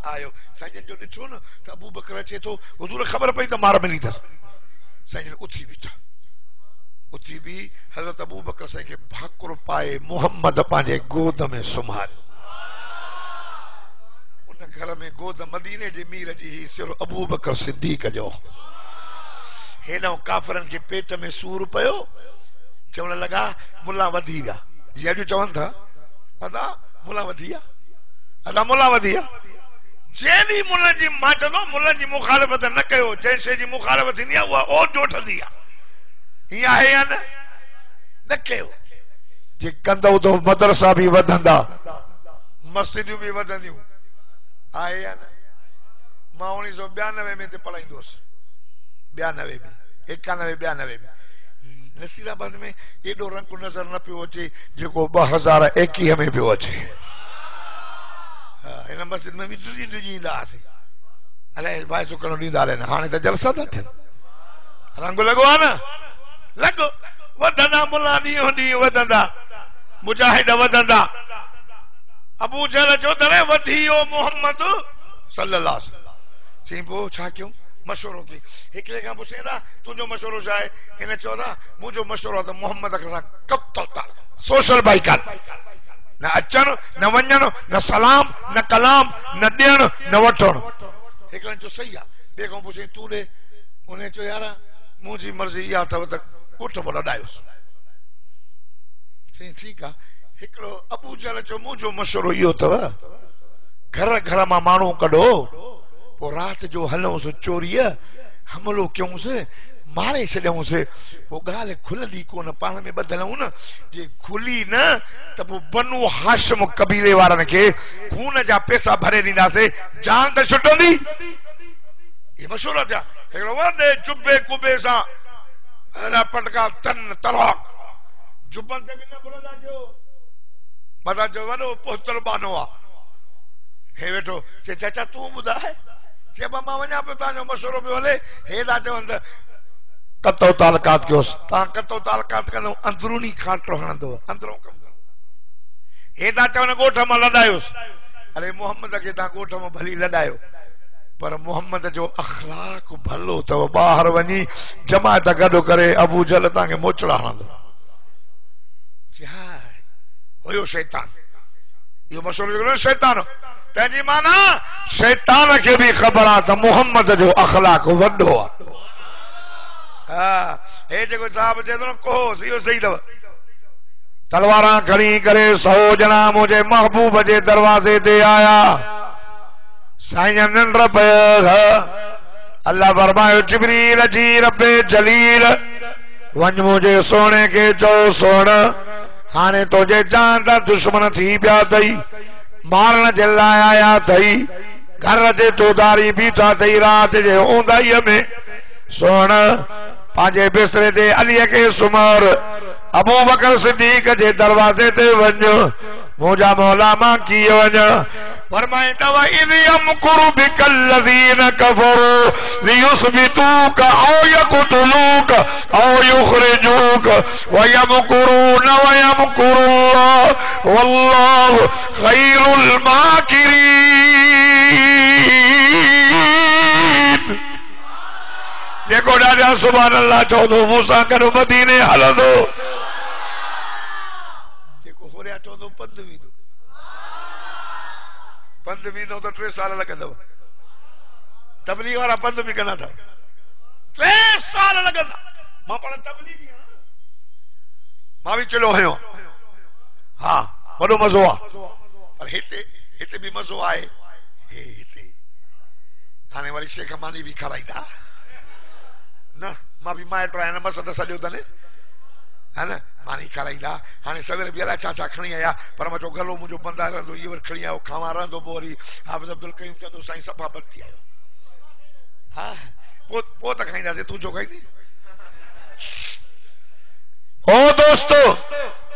आयो साईं जो ॾिठो न त अबू बकर अचे थो, हुज़ूर ख़बर पई त मार मिली अथसि। साईं उथी बीठा, उथी बि हज़रत अबू बकर साईं खे भाकुर पाए मोहम्मद पंहिंजे गोद में सुम्हारियो। उन घर में गोद मदीने जे मीर जी ही सिर्फ़ अबू बकर सिद्दीक जो। हेॾो काफ़रनि खे पेट में सूर पियो, चवण लॻा मुला वधी विया। जीअं अॼु चवनि था अदा मुला वधी विया, अदा मुला वधी विया। जंहिं ॾींहुं मुलनि जी, मां चवंदो मुलनि जी मुखालफ़त न कयो, जंहिं शइ जी मुखालफ़त थींदी आहे उहा ओट वठंदी आहे। हीअं आहे या न कयो। जे कंदव त मदरसा बि वधंदा, मस्जिदियूं बि वधंदियूं, आहे या न। मां 1992 में हिते पढ़ाईंदोसि, 92 में 91 92 में नसीराबाद में एॾो रंग नज़र न पियो अचे जेको 2021 में पियो अचे। हिन मस्जिद में बि ड्रिजी ड्रिजी ईंदा हुआसीं, अलाए भाई सुकणो ॾींदा हलनि। हाणे त जलसा था थियनि, रंग लॻो आहे न, लॻो वधंदा मुला, ॾींहों ॾींहुं वधंदा, मुजाहिद वधंदा। अबू जहल चयो त वधी वियो मोहम्मद सल्लल्लाहु अलैहि वसल्लम। चई पोइ छा कयूं? मशवरो की। हिकिड़े खां पुछे था तुंहिंजो मशवरो छा आहे? हिन चयो था मुंहिंजो मशवरो आहे त मोहम्मद सां कत्ल, सोशल बाइकाट, न अचण न वञण, न सलाम न कलाम, न ॾियण न वठण। हिकिड़े चयो सही आहे, ॿिए खां पुछे तूं ॾे, उन चयो यार मुंहिंजी मर्ज़ी इहा अथव त ॻोठ में लॾायोसि। चई ठीकु आहे। हिकिड़ो अबू जहल चयो मुंहिंजो मशवरो इहो अथव, घर घर मां माण्हू कढो, पोइ राति जो हलूंसि चोरीअ, हमलो कयूंसि, मारे छॾियूंसि, पोइ ॻाल्हि खुलंदी कोन, पाण में ॿधल आहियूं न। जे खुली न त पोइ बनू हाशिम कबीले वारनि खे खून जा पैसा भरे ॾींदासीं, जान त छुटंदी। ये मशहूर थिया। हिकिड़ो वॾे जुबे कुबे सां पटका तन तलाक, जुबन ते बि न भुलंदा जो, मथां जो वॾो पोस्टर बानो आहे। हे वेठो चए चाचा तूं ॿुधाए, चए मां वञा पियो, तव्हांजो मशवरो पियो हले। हे था चवनि त कतो तालकात कयोसि, तव्हां कतो तालकात कंदो अंदरूनी खाटो हणंदो, अंदरों कमु कंदो। हे था चवनि ॻोठ मां लॾायोसि। अरे मोहम्मद खे तव्हां ॻोठ मां भली लॾायो, पर मोहम्मद जो अखलाक भलो अथव। ॿाहिरि वञी जमायत गॾु करे अबू जहल तव्हांखे मोचड़ा हणंदो। हुयो शैतान, इहो मशवरो शैतान। तंहिंजी माना शैतान खे बि ख़बर आहे त मोहम्मद जो अखलाक वॾो आहे। हे जेको साहब चए थो न कोस, इहो सही अथव। तलवारां खणी करे 100 ॼणा मुंहिंजे महबूब जे दरवाज़े ते आया। साईं निंड पियो, अल्लाह फरमायो जिब्रील जी रब्बे जलील वञ मुंहिंजे सोणे खे चओ सोण हाणे तुंहिंजे जान जा दुश्मन थी पिया अथई, मारण जे लाइ आया अथई, घर जे चौधारी बीठा अथई राति जे ऊंदाईअ में। सोण पंहिंजे बिस्तरे ते अलीअ खे सुम्हार, अबू बकर सिद्दीक जे दरवाज़े ते वञ, मुंहिंजा मौला मां कीअं वञा? फरमाए तव इज़ यमकुरु बिकल लज़ीन कफ़रू लियुस्बितूक औ यक़तलूक औ युख़रिजूक व यमकुरून व यमकुरुल्लाह वल्लाहु खैरुल माकिरीन। जेको ॾाढा सुभान अल्लाह चवंदो मूंसां गॾु मदीने हलंदो, जेको होरिया चवंदो पंधु वेंदो, पंधु वेंदो त 3 साल लॻंदव। तबलीग वारा पंधु बि कंदा अथव, 3 साल लॻंदा। मां पाण तबलीगी आहियां, मां बि चलो आहियो। हा वॾो मज़ो आहे, पर हिते बि मज़ो आहे। हिते हाणे वरी शेख मानी बि खाराईंदा न, मां बि माइट आहियां, मसद सॼो अथनि है न, मानी खाराईंदा। हाणे सवेर बि अलाए छा खणी आया, पर मां चयो गलो मुंहिंजो बंदि रहंदो, इहो वरी खणी आयो, खावां रहंदो। पोइ वरी हाफ़िज़ अब्दुल करीम चवंदो साईं सफ़ा बंदि थी आयो। हा पोत खाईंदा से तू छो खाईंदी ओ दोस्तो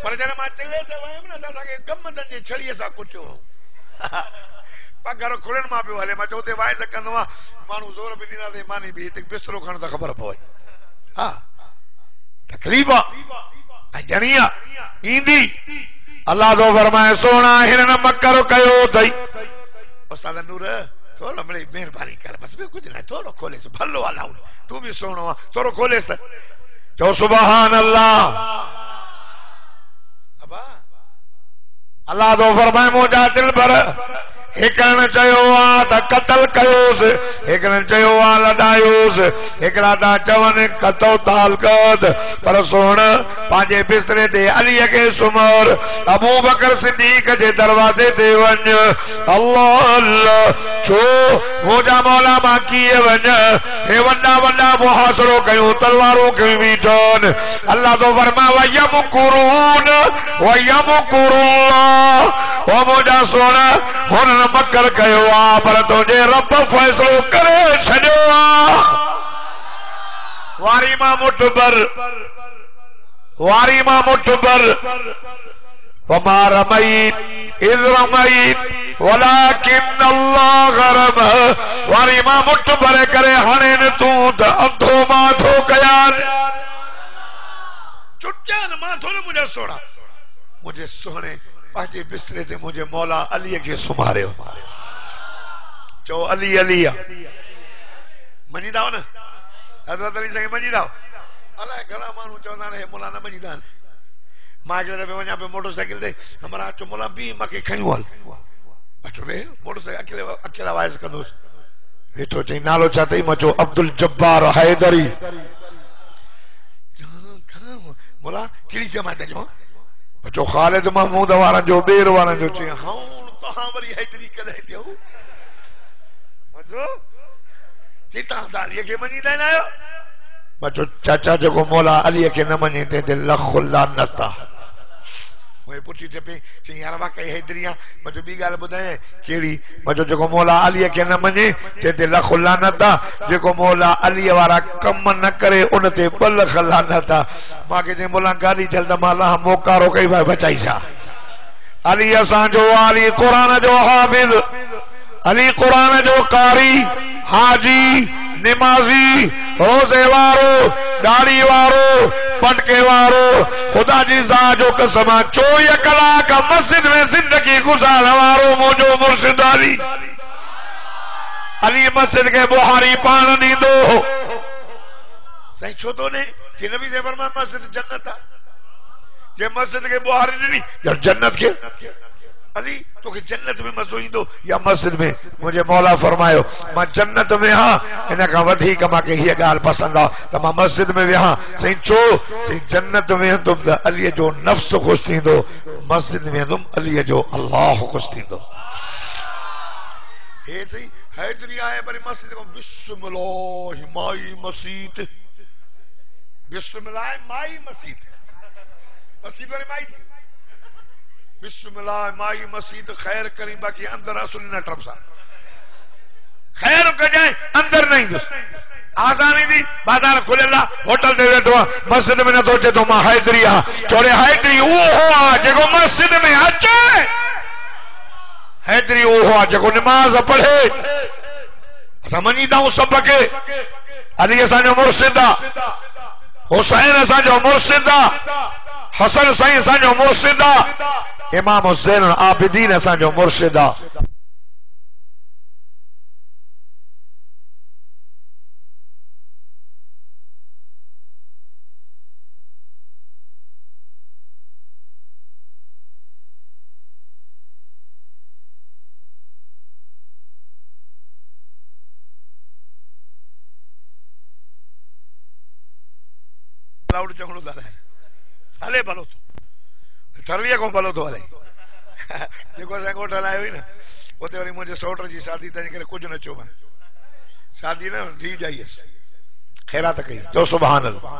पर जने मां चिल्ले ते वयम न त के कम दन जे छड़ीअ सा कुटियो पगार खुलण मां पियो हले मां चोते वाए सकंदो आ मानू जोर बि ॾींदा ते मानी बि हिते बिस्तरो खण त ख़बर पवे हा तकलीफ आ जणिया ईंदी अल्लाह तो फरमाए सोना हिरन मकर कयो तई उस्ताद नूर थोड़ा मिले मेहरबानी कर बस बे कुछ ना थोड़ा खोलेस भलो अल्लाह तू भी सोनो थोड़ा खोलेस जो सुभान अल्लाह अबा अल्लाह तो फरमाए मुजा दिल पर एकन चयो आ त कत्ल कयोस एकन चयो आ लडायोस एकरा ता चवन कतो ताल कद पर सोण पांजे बिस्तरे ते अली के सुमर अबू बकर सिद्दीक जे दरवाजे ते वञ अल्लाह अल्लाह छो मोजा मौला मा किए वञ हे वड्डा वड्डा मुहासरो कयो तलवारों कयो बीठन अल्लाह तो फरमा वयमकुरून वयमकुरुल्लाह ओ मोजा सोण हुन मकर कयो आ पर तुझे रब फैसलो करे छॾियो आ वारी मां मुठबर वमा रमईत इज़ रमईत वलाकिन अल्लाह गरम वारी मां मुठबर करे हाणे न तू त अधो माथो कयान चुटियान माथो न मुझे सोना मुझे सोने पांचे बिस्तरे ते मुझे मौला अली के सुमारियो चो अली अली मनीदा न हजरत अली से मनीदा अलाए घणा मानू चवंदा ने मौला न मनीदा मां के पे वणा पे मोटरसाइकिल ते हमरा चो मौला भी मके खयो हल अचो रे मोटरसाइकिल अकेला वाइस कंदो वेठो चई नालो छा तई मचो अब्दुल जब्बार हैदरी मौला केड़ी जमात जो बचो खालिद महमूद वारन जो बेर वारन जो चे हाउन तहां वरी हैदरी कदे थियो बचो चिता दाली के मनी देना आयो बचो चाचा जो मौला अली के न मने ते लखुल्ला नता ओए पुटी ते पे चे यार वा कई हैदरिया बचो बी गाल बुधाए केड़ी बचो जो मौला अली के न मने ते लखुल्ला नता जो मौला अली वाला कम न करे उन ते बल खला नता मां के जे मौला गाड़ी चलदा माला मोकारो कई भाई बचाई सा अली असा जो अली कुरान जो हाफिज अली कुरान जो कारी हाजी निमाजी रोजे वारो दाढ़ी वारो पटके वारो खुदा जी सा जो कसम 24 कलाक मस्जिद में जिंदगी गुजार वारो मुझो मुर्शिद अली अली मस्जिद के बुहारी पान दीदो सही छो तो ने जे नबी से फरमाया मस्जिद जन्नत है जे मस्जिद के बुहारी नहीं यार जन्नत के अली तो के जन्नत में मजो इंदो या मस्जिद में मुझे मौला फरमायो मां जन्नत में हां इन का वधी का मां के ये गाल पसंद आ त मां मस्जिद में वहा सही चो सही जन्नत में तुम द अली जो नफ्स खुश थींदो मस्जिद में तुम अली जो अल्लाह खुश थींदो हे सही हैदरी आए पर मस्जिद को बिस्मिल्लाह माई मस्जिद बिस्मिल्लाह माई मस्जिद मस्जिद वाली माई बिस्मिल्लाह माई मस्जिद खैर करी बाकी अंदर असुल न ट्रपसा खैर कर जाए अंदर नहीं दोस्त आसानी थी बाजार खुलेला होटल दे वेठो मस्जिद में न सोचे तो मां हैदरी आ चोरे हैदरी वो हो जेको मस्जिद में अचे हैदरी वो हो जेको नमाज पढ़े असा मनीदा हूं सब के अली असा जो मुर्शिद आ हुसैन असा जो मुर्शिद आ हसन साईं असा जो मुर्शिद आ इमाम हुसैन आबिदीन असा जो मुर्शिद आ लाउड चंगड़ो दादा हले भलो तो थरलिया को भलो तो हले देखो असा कोट हलायो हुई ना उते वरी मुझे सौट जी शादी तने करे कुछ न चो मैं शादी ना धी जाइएस खैरात कई तो सुभान अल्लाह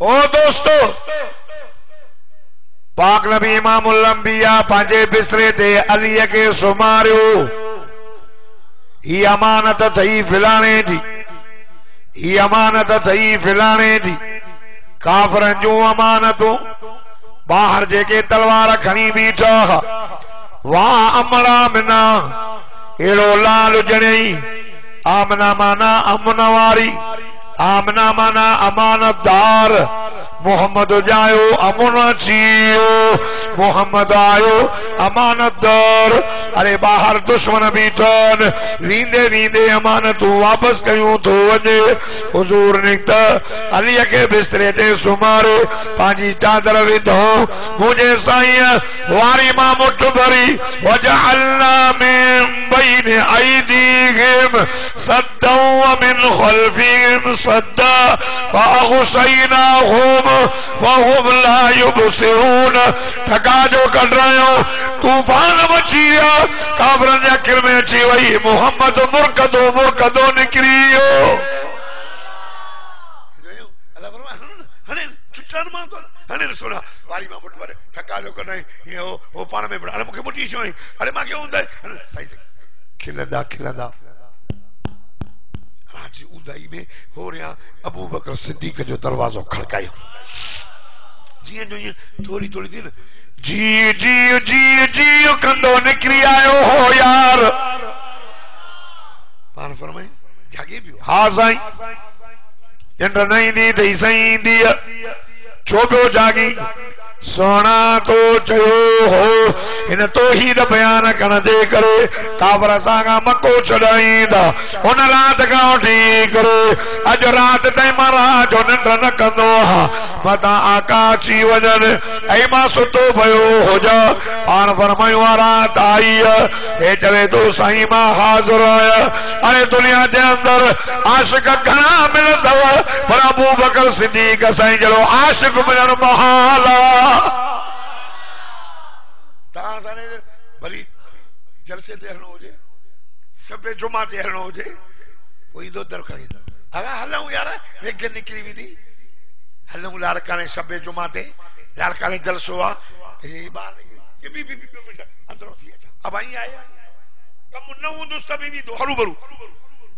ओ दोस्तों पाक नबी इमामुल अंबिया पांजे बिस्तरे ते अली के सुमारियो ही अमानत थई फिलाने जी ही अमानत थई फिलाने जी काफरन जूं अमानतूं बाहर जेके तलवार खणी बीठा वाह अमरा मिना एड़ो लाल जणई आमना माना अमन वारी आमना माना अमानतदार मोहम्मद जायो अमन जियो मोहम्मद आयो अमानतदार अरे बाहर दुश्मन बीठन वींदे वींदे अमानतू वापस कयूं तो वने हुजूर निकता अली के बिस्तरे ते सुमारे पांजी चादर विधो मुझे साईं वारी मां मुठ भरी वजअलना मिन बैन ऐदीहिम सद्दा व मिन खल्फिहिम सद्दा फअग़शयनाहुम वहुम ला युबसिरून ठका जो कढ रहियो तूफान मची विया काफरन जे अखिर में अची वई मोहम्मद मुरकदो मुरकदो निकिरियो अल्लाह फरमाए हने चुटन मां तो हने सुना वारी मां मुठ पर ठका जो कढ ये ओ पाण में अरे मूंखे मुठी छो अरे मां के हुंदा सही खिलंदा खिलंदा राजी उदाई में हो रहा अबू बकर सिद्दीक जो दरवाजो खड़कायो जी जो ये थोड़ी थोड़ी दिन जी जी जी जी कंदो निकरी आयो हो यार पान फरमाई जागे भी हाँ साईं जंड नहीं दी थई सही दी चोबो जागी सोना तो चयो हो इन तो ही बयान करण दे करे काफर सागा मको छड़ाईंदा उन रात का उठी करे अज रात ते महाराज निंड न कंदो हा मता आका ची वजन ऐ मां सुतो भयो हो जा पान फरमायो रात आई ए चवे तो साईं मां हाजिर आया अरे दुनिया के अंदर आशिक घणा मिलंदव पर अबू बकर सिद्दीक साईं जड़ो आशिक मिलन महाल भली जलसे ते हलणो हुजे शबे जुमा ते हलणो हुजे कोई दो दर खणी अगा हलऊं यार वेग निकली वी थी हलऊं लाड़काने शबे जुमा ते लाड़काने जलसो आ ए बार ये भी मिनट अंदर थी अचा अब आई आया कम न हुंदुस त भी दो हरू भरू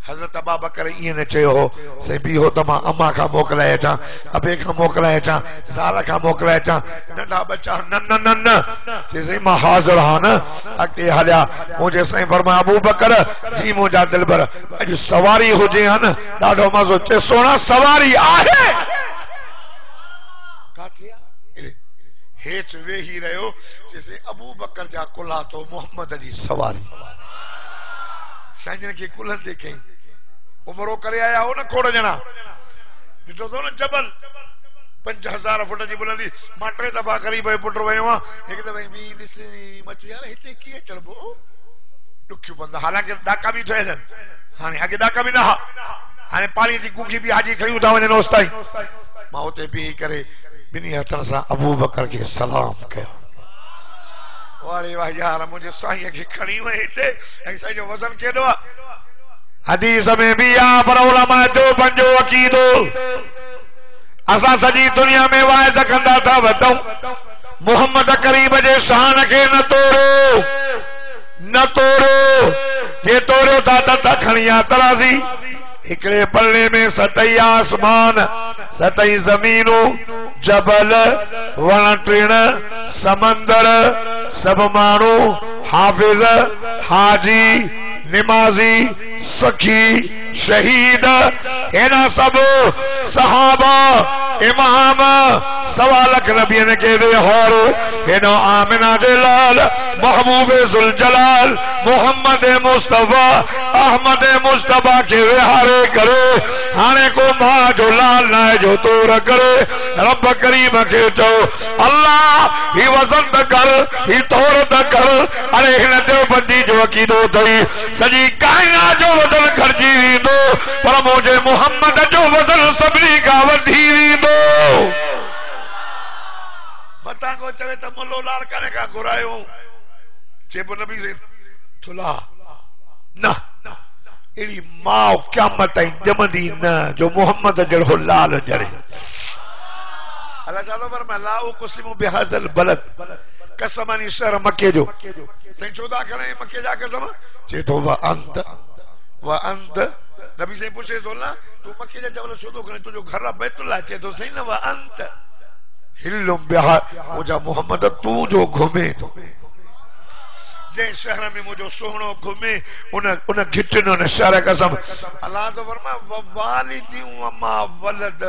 हजरत अबू बकर ये न चयो हो से भी हो तमा अम्मा का मोकलाए अचा अबे का मोकलाए अचा साला का मोकलाए अचा नंढा बच्चा न न न न जैसे मां हाजिर हा न अके हल्या मुझे सही फरमाया अबू बकर जी मुझा दिलबर अज सवारी होजे हन डाढो मजो चे सोना सवारी आहे काथे हेठ वेही रहो जैसे अबू बकर जा कुला तो मोहम्मद जी सवारी साईं के कुलन देखे उमरो करे आया हो न खोड़ जना ॾिठो तो न जबल 5000 फुट जी बुलंदी मां 3 दफ़ा करीब पुट वयो आ एक दफ़ा बी ॾिस मचो यार हिते कीअं चढ़बो ॾुखियो बंद हालांकि ॾाका भी ठहियल हाणे अॻे ॾाका भी न हाणे पाणी जी गुंगी भी हाजी खयूं था वञनि ओसिताईं मां उते बीही करे ॿिन्ही हथनि सां अबू बकर खे सलाम कयो वारे वाह यार मुझे साईं के खणी वई हिते ऐं साईं जो वज़न केॾो आहे हदीस में भी आ पर उलमा जो पंजो अकीदो असा सजी दुनिया में वाइज कंदा था वतऊं मोहम्मद करीब जे शान के न तोड़ो जे तोड़ो था त खणिया तराज़ी एकड़े पल्ले में 7 आसमान 7 जमीनों जबल वण टिण समंदर सब मानू हाफिज हाजी निमाजी सखी शहीद एना सब सहाबा इमाम 1.25 लाख नबियन के वेहारो एनो आमिना दे लाल महबूब जुल जलाल मोहम्मद मुस्तफा अहमद मुस्तफा के वेहारे करे हाने को मां जो लाल ना जो तोर करे रब करीम के चो अल्लाह ही वजन कर ही तोर कर अरे हिन देवबंदी जो अकीदो थई सजी कायनात जो वजन खर्जी वींदो पर मुझे मोहम्मद जो वजन सभी का वधी वींदो बता को चवे त मलो लाल करे का घुरायो चेबो नबी से थुला ना एड़ी मां क़यामत ताईं जमदी न जो मोहम्मद जड़ो लाल जड़े अल्लाह चालो पर मैं कुसिमु बिहाज़ल बलद कसमनी शहर मक्के जो सही 14 करे मक्के जा कसम चे तो व अंत नबी से पूछे तो ना तू मक्के जा जबल छो तो करे तुझो घर बैतुल्लाह चे तो सही ना वा अंत हिल्लुम बिहा मुझा मोहम्मद तू जो घूमे तो जे शहर में मुझो सोहणो घूमे उन घिटन उन शहर कसम अल्लाह तो फरमा वालिदी मा वलद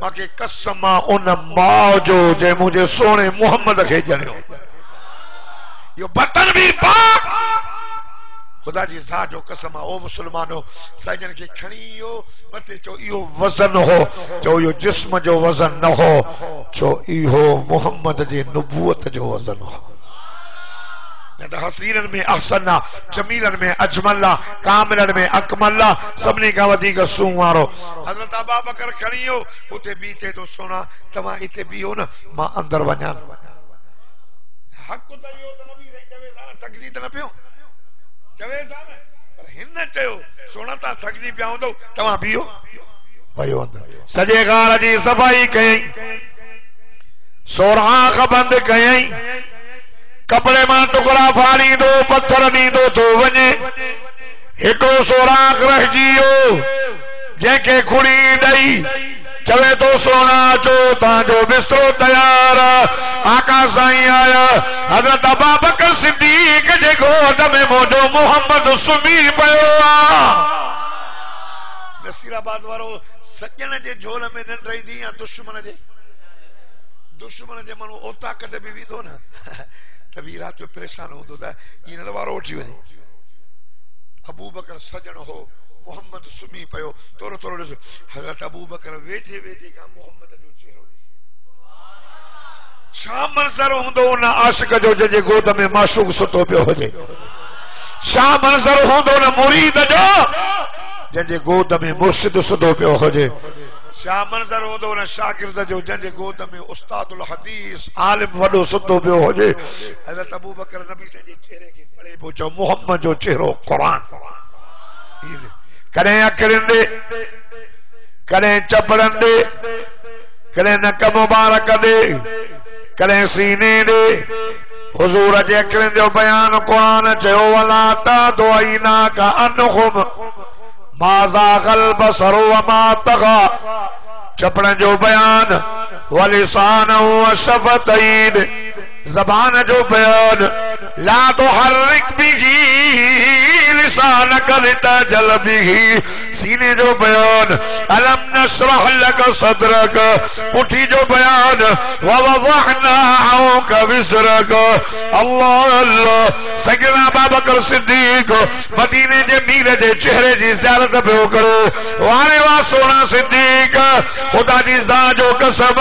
माके कसम उन मां जो जे मुझे सोने मोहम्मद के जणियो यो बतन भी पाक खुदा जी ज़ात जो कसम ओ मुसलमानो सजन के खणियो मते चो इहो वजन हो चो यो जिस्म जो वजन न हो चो इहो मोहम्मद जी नबूवत जो वजन हो न त हसीनन में अहसना जमीलन में अजमला कामिलन में अकमला सबनी का वधीक सूं वारो हजरत अबू बकर खणियो उते बीते तो सोना तवा इते बियो न मां अंदर वञा हक त यो त नबी से चवे सा तकदीर न पियो चवे सा पर हिन चयो सोना ता थकजी पिया हूंदो तवा बियो वयो अंदर सजे गाल जी सफाई कई सोराख बंद कई कपड़े मां टुकड़ा फाड़ी दो पत्थर दी दो तो वने एको सोराख रहिजियो जेके खुड़ी दई चवे तो सोना चो ताजो बिस्तरो तैयार आका साईं आया हजरत अबू बकर सिद्दीक जे गोद में मोजो मोहम्मद सुमी पयो आ नसीराबाद वारो सजन जे झोल में न रही दी या दुश्मन जे मनो ओता कदे भी विदो ना तभी रात में परेशान हो था इन वारो उठी वने अबू बकर सजन हो मोहम्मद सुमी पयो तोरो तोरो हजरत अबू बकर वेठे वेठे का मोहम्मद जो चेहरो शाम मंजर हुंदो ना आशिक जो जे गोद में माशूक सुतो पियो होजे शाम मंजर हुंदो ना मुरीद जो जे गोद में मुर्शिद सुतो पियो होजे शाह मंजर होंदो न शागिर्द जो जंहिंजे गोद में उस्तादुल हदीस आलिम वडो सुतो पियो होजे हज़रत अबू बकर नबी से जे चेहरे के पड़े पो जो मोहम्मद जो चेहरो कुरान कॾहिं अखियुनि ॾे कॾहिं चपड़नि ॾे कॾहिं नक मुबारक ॾे कॾहिं सीने ॾे हुजूर जे अखियुनि जो बयान कुरान चयो वला तादुइना का अनहुम माज़ा ग़ल्ब सरो मा तग़ा चपड़न जो बयान वलिसान व शफ़तैन ज़बान जो बयान ला तुहर्रिक बिही लिसानक लितजल बिही सीने जो बयान अलम नशरह लक सदरक पुठी जो बयान व वज़अना अन्क विज़रक अल्लाह अल्लाह सैयदना अबू बकर सिद्दीक मदीने जे मीर जे चेहरे जी ज़ियारत पियो करो वारे वा सोना सिद्दीक खुदा जी ज़ात जो कसम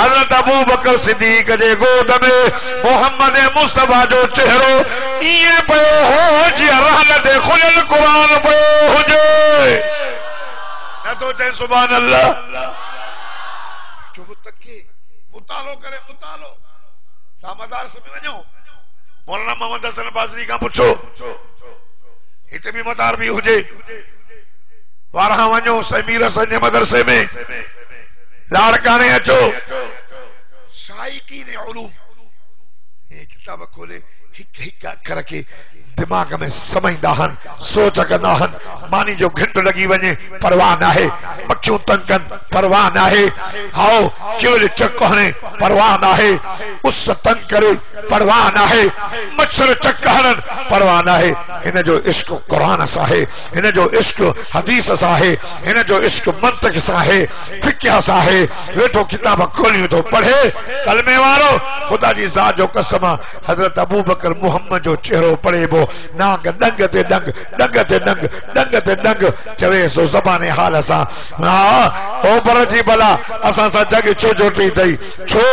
हज़रत अबू बकर सिद्दीक जे गोद में मोहम्मद मुस्तफा जो चेहरो इए पयो हो जी रहमत खुलल कुरान पयो हुजे न तो चे सुभान अल्लाह जो तके मुतालो करे मुतालो सामदार से वणो मौलाना मोहम्मद हसन बाजरी का पूछो इते भी मदार भी हुजे वारा वणो समीर संजय मदरसे में लाड़काने अचो शाइकी ने उलूम किताब खोले हिक हिक अखर के दिमाग में समझदा हन सोच कंदा हन मानी जो घंटो लगी वने परवाह ना है मक्खियों तंकन परवाह ना है आओ केवल चक्कने परवाह ना है उस तंग करे परवाह ना है मच्छर चक्कहन परवाह ना है इन जो इश्क कुरान सा है इन जो इश्क हदीस सा है इन जो इश्क मंतक सा है फिक्र सा है वेठो किताब खोलियो तो पढ़े कलमे वारो खुदा जी ज़ात जो कसम हजरत अबू बकर मोहम्मद जो चेहरो पड़े बो नांग डंग ते डंग डंग ते डंग डंग ते डंग चवे सो ज़बाने हाल सा हां ओ पर जी भला असा सा जग छो जोटी दई छो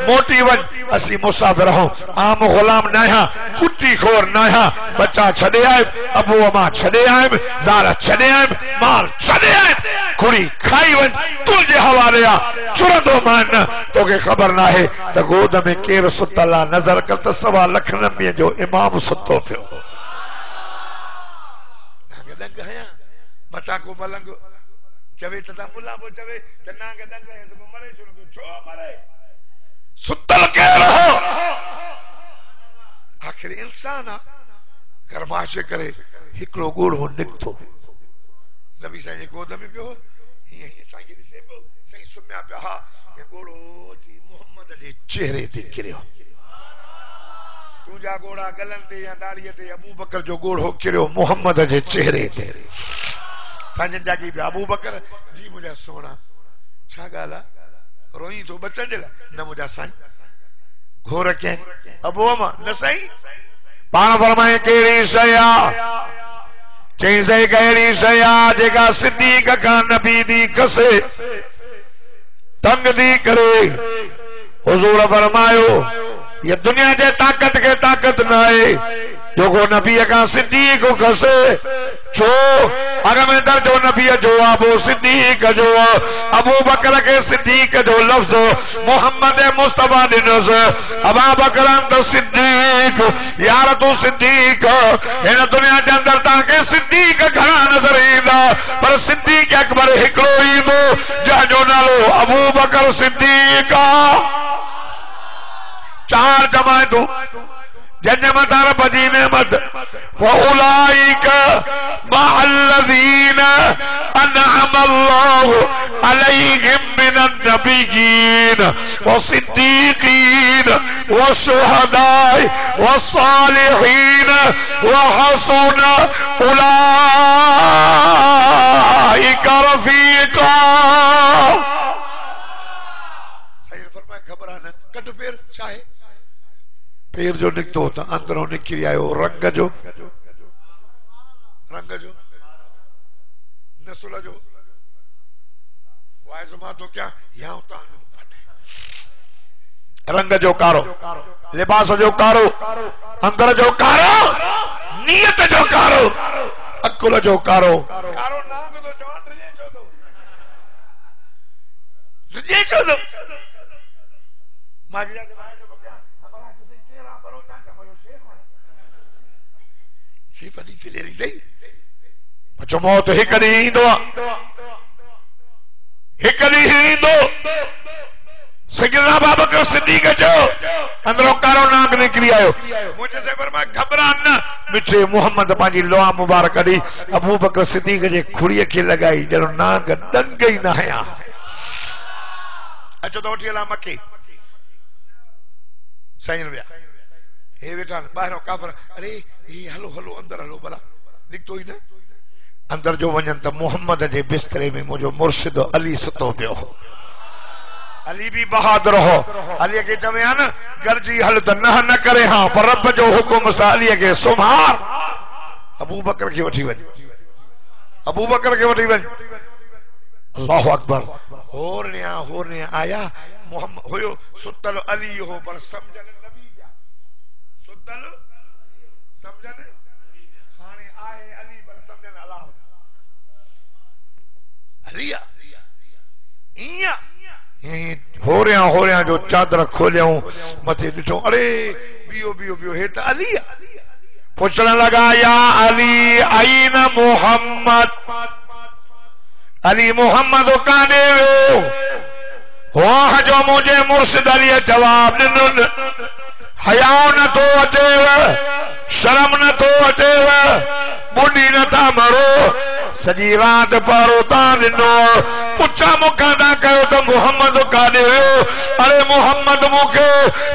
मोटी वन असी मुसाफिर हो आम गुलाम नया कुत्ती खोर नया बच्चा छड़े आए अबू अमा छड़े आए ज़ारा छड़े आए माल छड़े आए खुड़ी खाई वन तुझे हवाले आ चुरंदो मान तोके खबर ना है त गोद में केर सुतला नजर कर त 1.25 लाख नबी जो इमाम सुतो पियो डंग है मता को मलंग चवे त मुला बो चवे त नांग डंग है सब मरे छो छो मरे सुतल के रहो आखिर इंसान गरमाश करे हिकड़ो गुड़ हो निकतो नबी साईं जे गोद में पियो हीअं हीअं साईं खे ॾिसे पियो साईं सुम्हिया पिया हा गोड़ो जी मोहम्मद जे चेहरे ते किरियो तुंहिंजा गोड़ा गलन ते या दाढ़ीअ ते अबू बकर जो गोड़ो किरियो मोहम्मद जे चेहरे ते साईं जागी पिया अबू बकर जी मुंहिंजा सोना छा ॻाल्हि आहे रोई तो बचन जे लाइ न मुंहिंजा साईं घोर कंहिं अबू अमा न साईं पाण फरमाए कहिड़ी शइ आहे चई सही कहिड़ी शइ आहे जेका सिद्दीक़ खां नबी दी खसे तंग दी करे हुजूर फरमायो ये दुनिया जे ताकत के ताकत न आहे जोको नबी का सिद्दीक खसे छो अगर में दर्जो नबी जो अबू सिद्दीक जो अबू बकर के सिद्दीक जो लफ्ज मोहम्मद मुस्तफा दिनस अबा बकर तो सिद्दीक यार तू सिद्दीक इन दुनिया के अंदर ताके सिद्दीक घणा नजर ईंदा पर सिद्दीक अकबर हिकड़ो ईंदो जंहिंजो नालो अबू बकर सिद्दीक चार जमायतूं जंहिंजे मथां रब जी नेमत वउलाइका मअल्लज़ीना अनअम अल्लाहु अलैहिम मिनन नबिय्यीन वसिद्दीकीन वशुहदाए वस्सालिहीन वहसुन उलाइका रफीका सही फरमाया घबराना कट पैर चाहे पैर जो निकतो तो अंदरों निकली आयो रंग जो नस्ल जो वाइज मां तो क्या यहाँ रंग जो कारो लिबास जो कारो अंदर जो कारो नियत जो कारो अकुल जो कारो कारो नाग तो जवान रजे छो दो माजिया सी पनी तिलेरी दई बचो मौत एक डी इंदो सैयदना अबू बकर सिद्दीक जो अंदरों कारो नाग निकली आयो मुझे से फरमा घबरा न मिठे मोहम्मद पाजी लोआ मुबारक दी अबू बकर सिद्दीक जे खुड़ीअ खे लगाई जरो नाग डंग ही न हया अचो तो उठी ला मक्के साईं विया हे बेटा बाहरों काफर अरे ये हलो हलो अंदर हलो भला निकतो ही न अंदर जो वजन तो मोहम्मद जे बिस्तरे में मुझो मुर्शिद अली सुतो पियो अली भी बहादुर हो अली के चवे न गर्जी हल तो न करे हां पर रब जो हुकुम सा अली के सुमार अबू बकर के वठी वन अल्लाह अकबर होरने आया मोहम्मद होयो सुतल अली हो पर समझन नबी जा सुतल समझन हाने आए अली पर समझन अल्लाह अलिया इया हो रहा जो चादर खोलियो मथे दिठो अरे बियो हे त अली पूछने लगा या अली आईन मोहम्मद अली मोहम्मद काने वाह जो मुझे मुर्शिद अली जवाब ॾिनो हया न तो अचेव शर्म न तो अचेव बुढ़ी न था मरो सजी रात पारो ता ॾिनो पुछा मुखां था कयो तो मोहम्मद काने वियो अरे मोहम्मद मुखे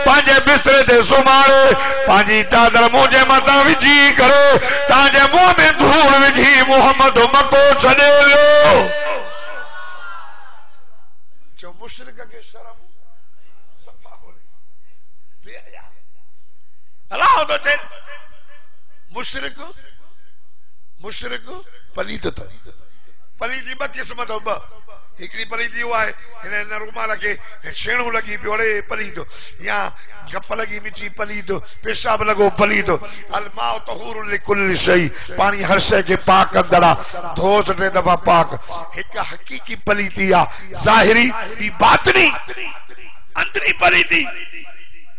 पंहिंजे बिस्तरे ते सुमारे पंहिंजी चादर मुंहिंजे मथां विझी करे तव्हांजे मुंहं में धूल विझी मोहम्मद मको छॾे वियो जो मुशरिक के शर्म सफा हो बेहया अल्लाह तो चए मुशरिक पलीत था पलीती ब किस्म तो ब एकड़ी पलीती हुआ है इन रुमाल के छेणू लगी पियो रे पलीत या गप लगी मिठी पलीत पेशाब लगो पलीत अल माउ तहूर लिकुल शई पानी हर शय के पाक कंदड़ा धोस टे दफा पाक एक हकीकी पलीती आ जाहिरी भी बातनी अंदरी पलीती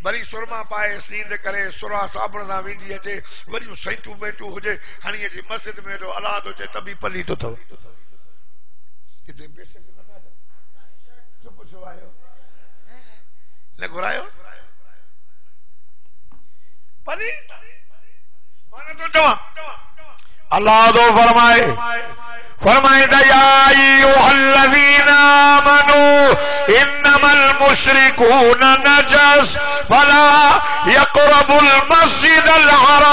बरी सुरमा पाए सींद करे सुरा साबण सा विंदी अचे वरी सैटू मेटू हुजे हणी जी मस्जिद में तो अला तो चे तभी पली तो थो किते बेशक नथा चुप छो आयो न घुरायो पली माने तो चवा अल्लाह तो फरमाए फरमाइंदा या अय्युहल्लज़ीना आमनू इन्नमल मुशरिकूना नजस फला यक़रबुल मस्जिदल हराम।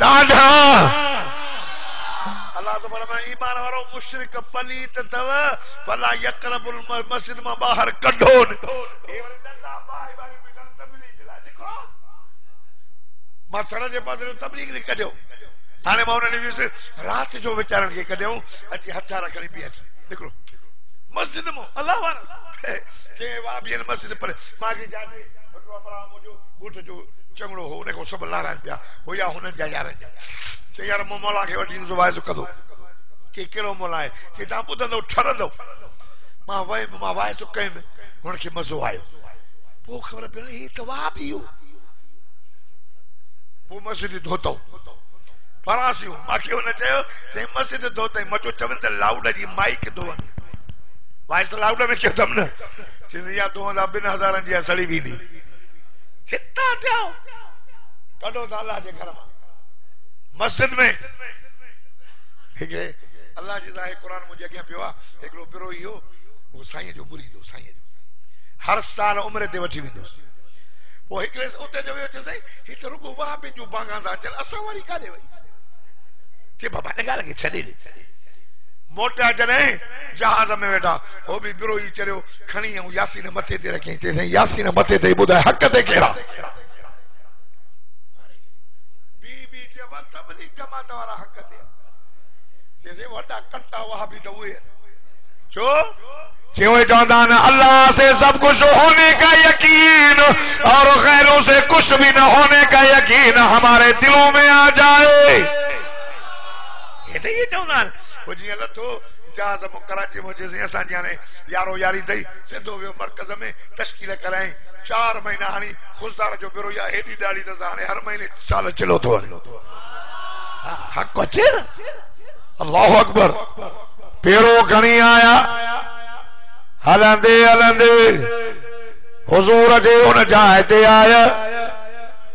ॾाढा अल्लाह तो फरमाए ईमान वारो मुशरिक पलीत तव फला यक़रबुल मस्जिद मां बाहर कढो। मां थर जे पासे तबलीग ने कढियो। हाणे मां उन्हनि वियुसि रात जो वीचारनि खे कढियो अची हथियार खणी बीह निकिरो मस्जिद मां अल्लाह वारा चे वाह बीहनि मस्जिद पर मां खे जाते मुंहिंजो ॻोठ जो चङड़ो हो उन खां सभु लाराइनि पिया हो या हुननि जा यारनि जा चई यार मूं मौला खे वठी ईंदुसि वाइसो कंदो। चई कहिड़ो मौला आहे? चई तव्हां ॿुधंदव ठरंदव। मां वयुमि मां वाइसो कयुमि हुनखे मज़ो आयो। पोइ ख़बर पई ही त वाह बियो वो मस्जिद धोतो फरासियूं मांखे हुन चयो साईं मस्जिद धोतई मचो चवनि त लाउड जी माइक धोअनि वाइस त लाउड में कयो अथमि न चई या धोअंदा 2000 जी सड़ी वेंदी चिता थियो कढो त अल्लाह जे घर मां मस्जिद में हिकिड़े अल्लाह जी ज़ाहिर क़ुरान मुंहिंजे अॻियां पियो आहे हिकिड़ो पिरो इहो उहो साईं जो मुरीदो साईं जो हर साल उमिरि ते वठी वेंदुसि। वो हिकिड़े उते जो वियो चई ही त रुगो वाह पंहिंजो बांगा था अचनि असां वरी काॾे वई। चई बाबा हिन ॻाल्हि खे छॾे ॾे। मोटिया जॾहिं जहाज़ में वेठा हो बि बिरो ई चढ़ियो खणी ऐं यासीन मथे ते रखियईं। चई साईं यासीन मथे ते ॿुधाए हक़ ते कहिड़ा बी चइबा तबलीग जमात वारा हक़ ते चई वॾा कट्टा वाह बि त उहे छो क्यों चाहता ना अल्लाह से सब कुछ होने का यकीन और गैरों से कुछ भी न होने का यकीन हमारे दिलों में आ जाए। ये चाहता वो जी लथो जहाज में कराची में जैसे असां जाने यारो यारी थई सिधो वियो मरकज में तश्कील कराई 4 महीना हानी खुशदार जो बिरो या एडी डाली त हाने हर महीने साल चलो तो हक अचे अल्लाह अकबर। पेरो खणी आया हलंदे हलंदे हुजूर जे उन जाइ ते आया।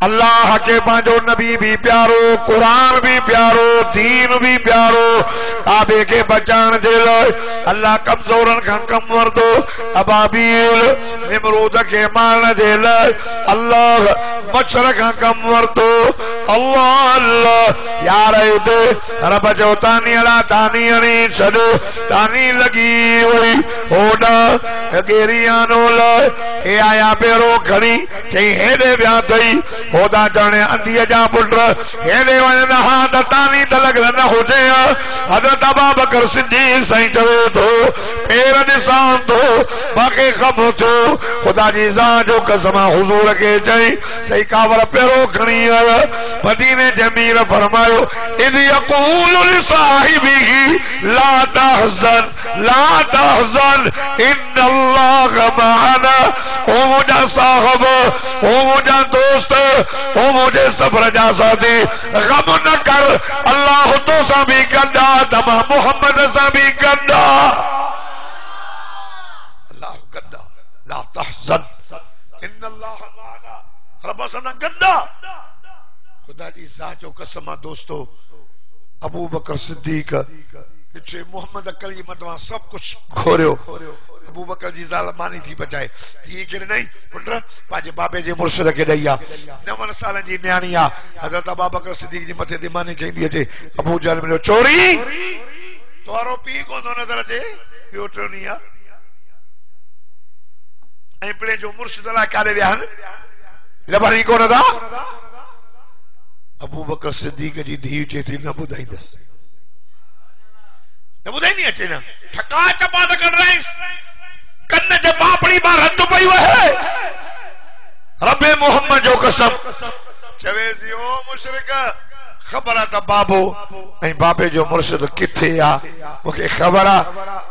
अल्लाह के पांजो नबी भी प्यारो कुरान भी प्यारो दीन भी प्यारो काबे के बचाण दे लाइ अल्लाह कमजोरन खां कम वरदो अबाबील निमरूद के मारण दे लाइ अल्लाह मच्छर खां कम वरदो। अल्लाह अल्लाह यार दे रब जो तानी अला तानी अणी छॾो तानी लगी वई होडा गेरियानो लाइ ए आया पेरो खणी चई हेॾे विया अथई होदा जाने अंधीअ जा पुट हेॾे वञनि हा त तानी त लॻल न हुजे। हज़रत अबू बकर सिद्दीक़ साईं चवे थो पेर ॾिसां थो बाक़ी ख़म थियो ख़ुदा जी ज़ात जो कसम हुज़ूर खे चई सही कावर पेरो खणी आया। मदीने जे अमीर फरमायो इज़ यक़ूलु लिसाहिबिही ला तहज़न इन्नल्लाह मअना। ओ मुंहिंजा साहब ओ मुंहिंजा दोस्त ओ मुझे सफर जा साथी गम न कर अल्लाह तो सा भी गंदा तमा मोहम्मद सा भी गंदा अल्लाह गंदा ला तहज़न इन्नल्लाह मअना रब सा गंदा। खुदा जी ज़ात जो कसम दोस्तों अबू बकर सिद्दीक पिछे मोहम्मद कली मतवा सब कुछ खोरियो अबू बकर जी ज़ाल मानी थी बचाए ये के नहीं पुट पाजे बाबे जे मुर्शिद के दैया 9 साल जी न्याणी आ हजरत अबू बकर सिद्दीक जी मथे ते मानी कहंदी अचे अबू जहल मिलो चोरी तोरो पी को नजर अचे यो ट्रोनी आ ऐ पले जो मुर्शिद ला काले विया लबनी को नदा अबू बकर सिद्दीक जी धी चेती न बुधाईंदस न बुधाई अचे ना ठका चपा त कर रही कन्न जे पापड़ी मां रद पई वहे रबे मोहम्मद जो कसम चवे सी ओ मुशरिक खबर आ त बाबो ऐ बाबे जो मुर्शिद किथे आ मुखे खबर आ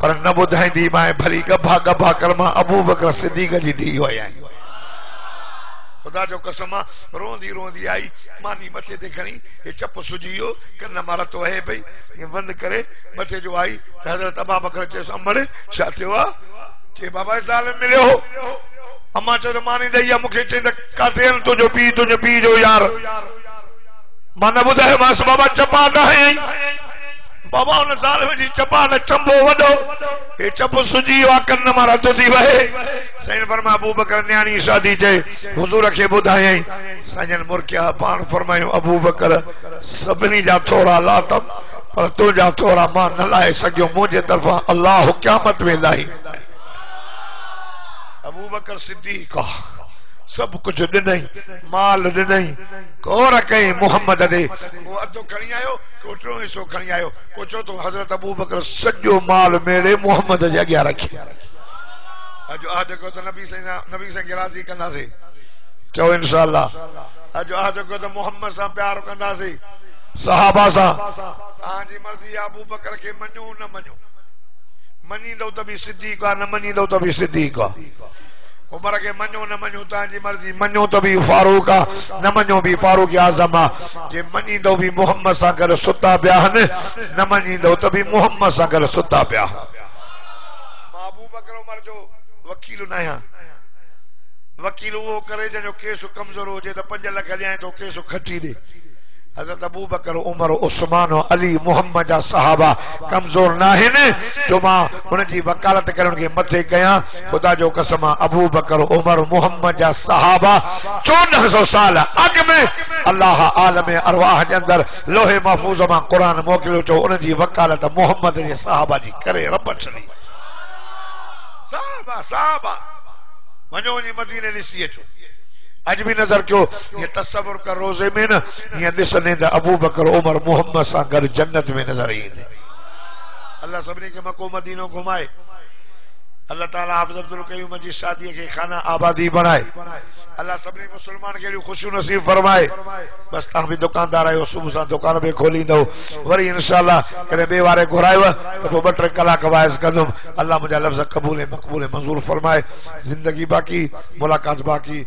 पर न बुधाईंदी मां भली गभा गभा कलमा अबू बकर सिद्दीक जी धी होया। खुदा जो कसम रोंदी रोंदी आई मानी मथे ते खणी ये चप सुजियो कन मारा तो है भाई ये बंद करे मथे जो आई हजरत अबू बकर चे अमर छा थियो आ के बाबा साल मिलियो अम्मा चो मानी दैया मुखे चे काथे तो जो पी जो यार मां न ॿुधायो मांस बाबा चपा न आई बाबा उन साल में जी चपा न चंबो वडो ये चप सुजी वा कन्न मां रद थी वहे साईं फरमा अबू बकर न्याणी शादी जे हुजूर के बुधाई साईं मुर्किया पान फरमायो अबू बकर सबनी जा थोड़ा लातम पर तुझा थोड़ा मां न लाए सकियो मुझे तरफा अल्लाह क़यामत में लाई अबू बकर सिद्दीक सब कुछ दिनई माल दिनई कोर कई मोहम्मद दे वो अधो खणी आयो को टियों हिस्सो खणी आयो को चो तो हजरत अबू बकर सजो माल मेरे मोहम्मद जे अॻियां रखी अजो आज को तो नबी से राजी कंदासी चो इंशाअल्लाह अजो आज को तो मोहम्मद सा प्यार कंदासी सहाबा सा आजी मर्जी अबू बकर के मनो न मनो मनी दो तभी सिद्दीक न मनी दो तभी सिद्दीक उमर के मनो न मनो ताजी मर्जी मनो तो भी फारूक न मनो भी फारूक आजम जे मनी दो भी मोहम्मद सा कर सुता पिया न मनी दो तो भी मोहम्मद सा कर सुता पिया अबू बकर उमर जो वकील न आया वकील वो करे जो केस कमजोर हो जे तो 5 लाख ॾियां तो केस खटी दे हजरत अबू बकर उमर उस्मान अली मोहम्मद जा सहाबा कमजोर ना है जो मां उन जी वकालत करण के मथे कया खुदा जो कसम अबू बकर उमर मोहम्मद जा सहाबा 1400 साल अग में अल्लाह आलम अरवाह के अंदर लोहे महफूज में कुरान मोकिलियो चो उन जी वकालत मोहम्मद जे सहाबा जी करे रब छड़ी सहाबा सहाबा वञो जी मदीने ॾिसी अचो आज भी नजर क्यों ये तस्वुर कर रोजे में ना ये दिसने दा अबू बकर उमर मोहम्मद सा घर जन्नत में नजर आई अल्लाह सबने के मक्का मदीना घुमाए अल्लाह ताला हाफिज अब्दुल कयूम जी शादी के खाना आबादी बनाए अल्लाह सबने मुसलमान के लिए खुशी नसीब फरमाए बस ता भी दुकानदार आयो सुबह सा दुकान पे खोली दो वरी इंशाअल्लाह करे बे वारे घुरायो तो 2 कलाक वाइस कदम अल्लाह मुझे लफ्ज कबूल मकबूल मंजूर फरमाए जिंदगी बाकी मुलाकात बाकी।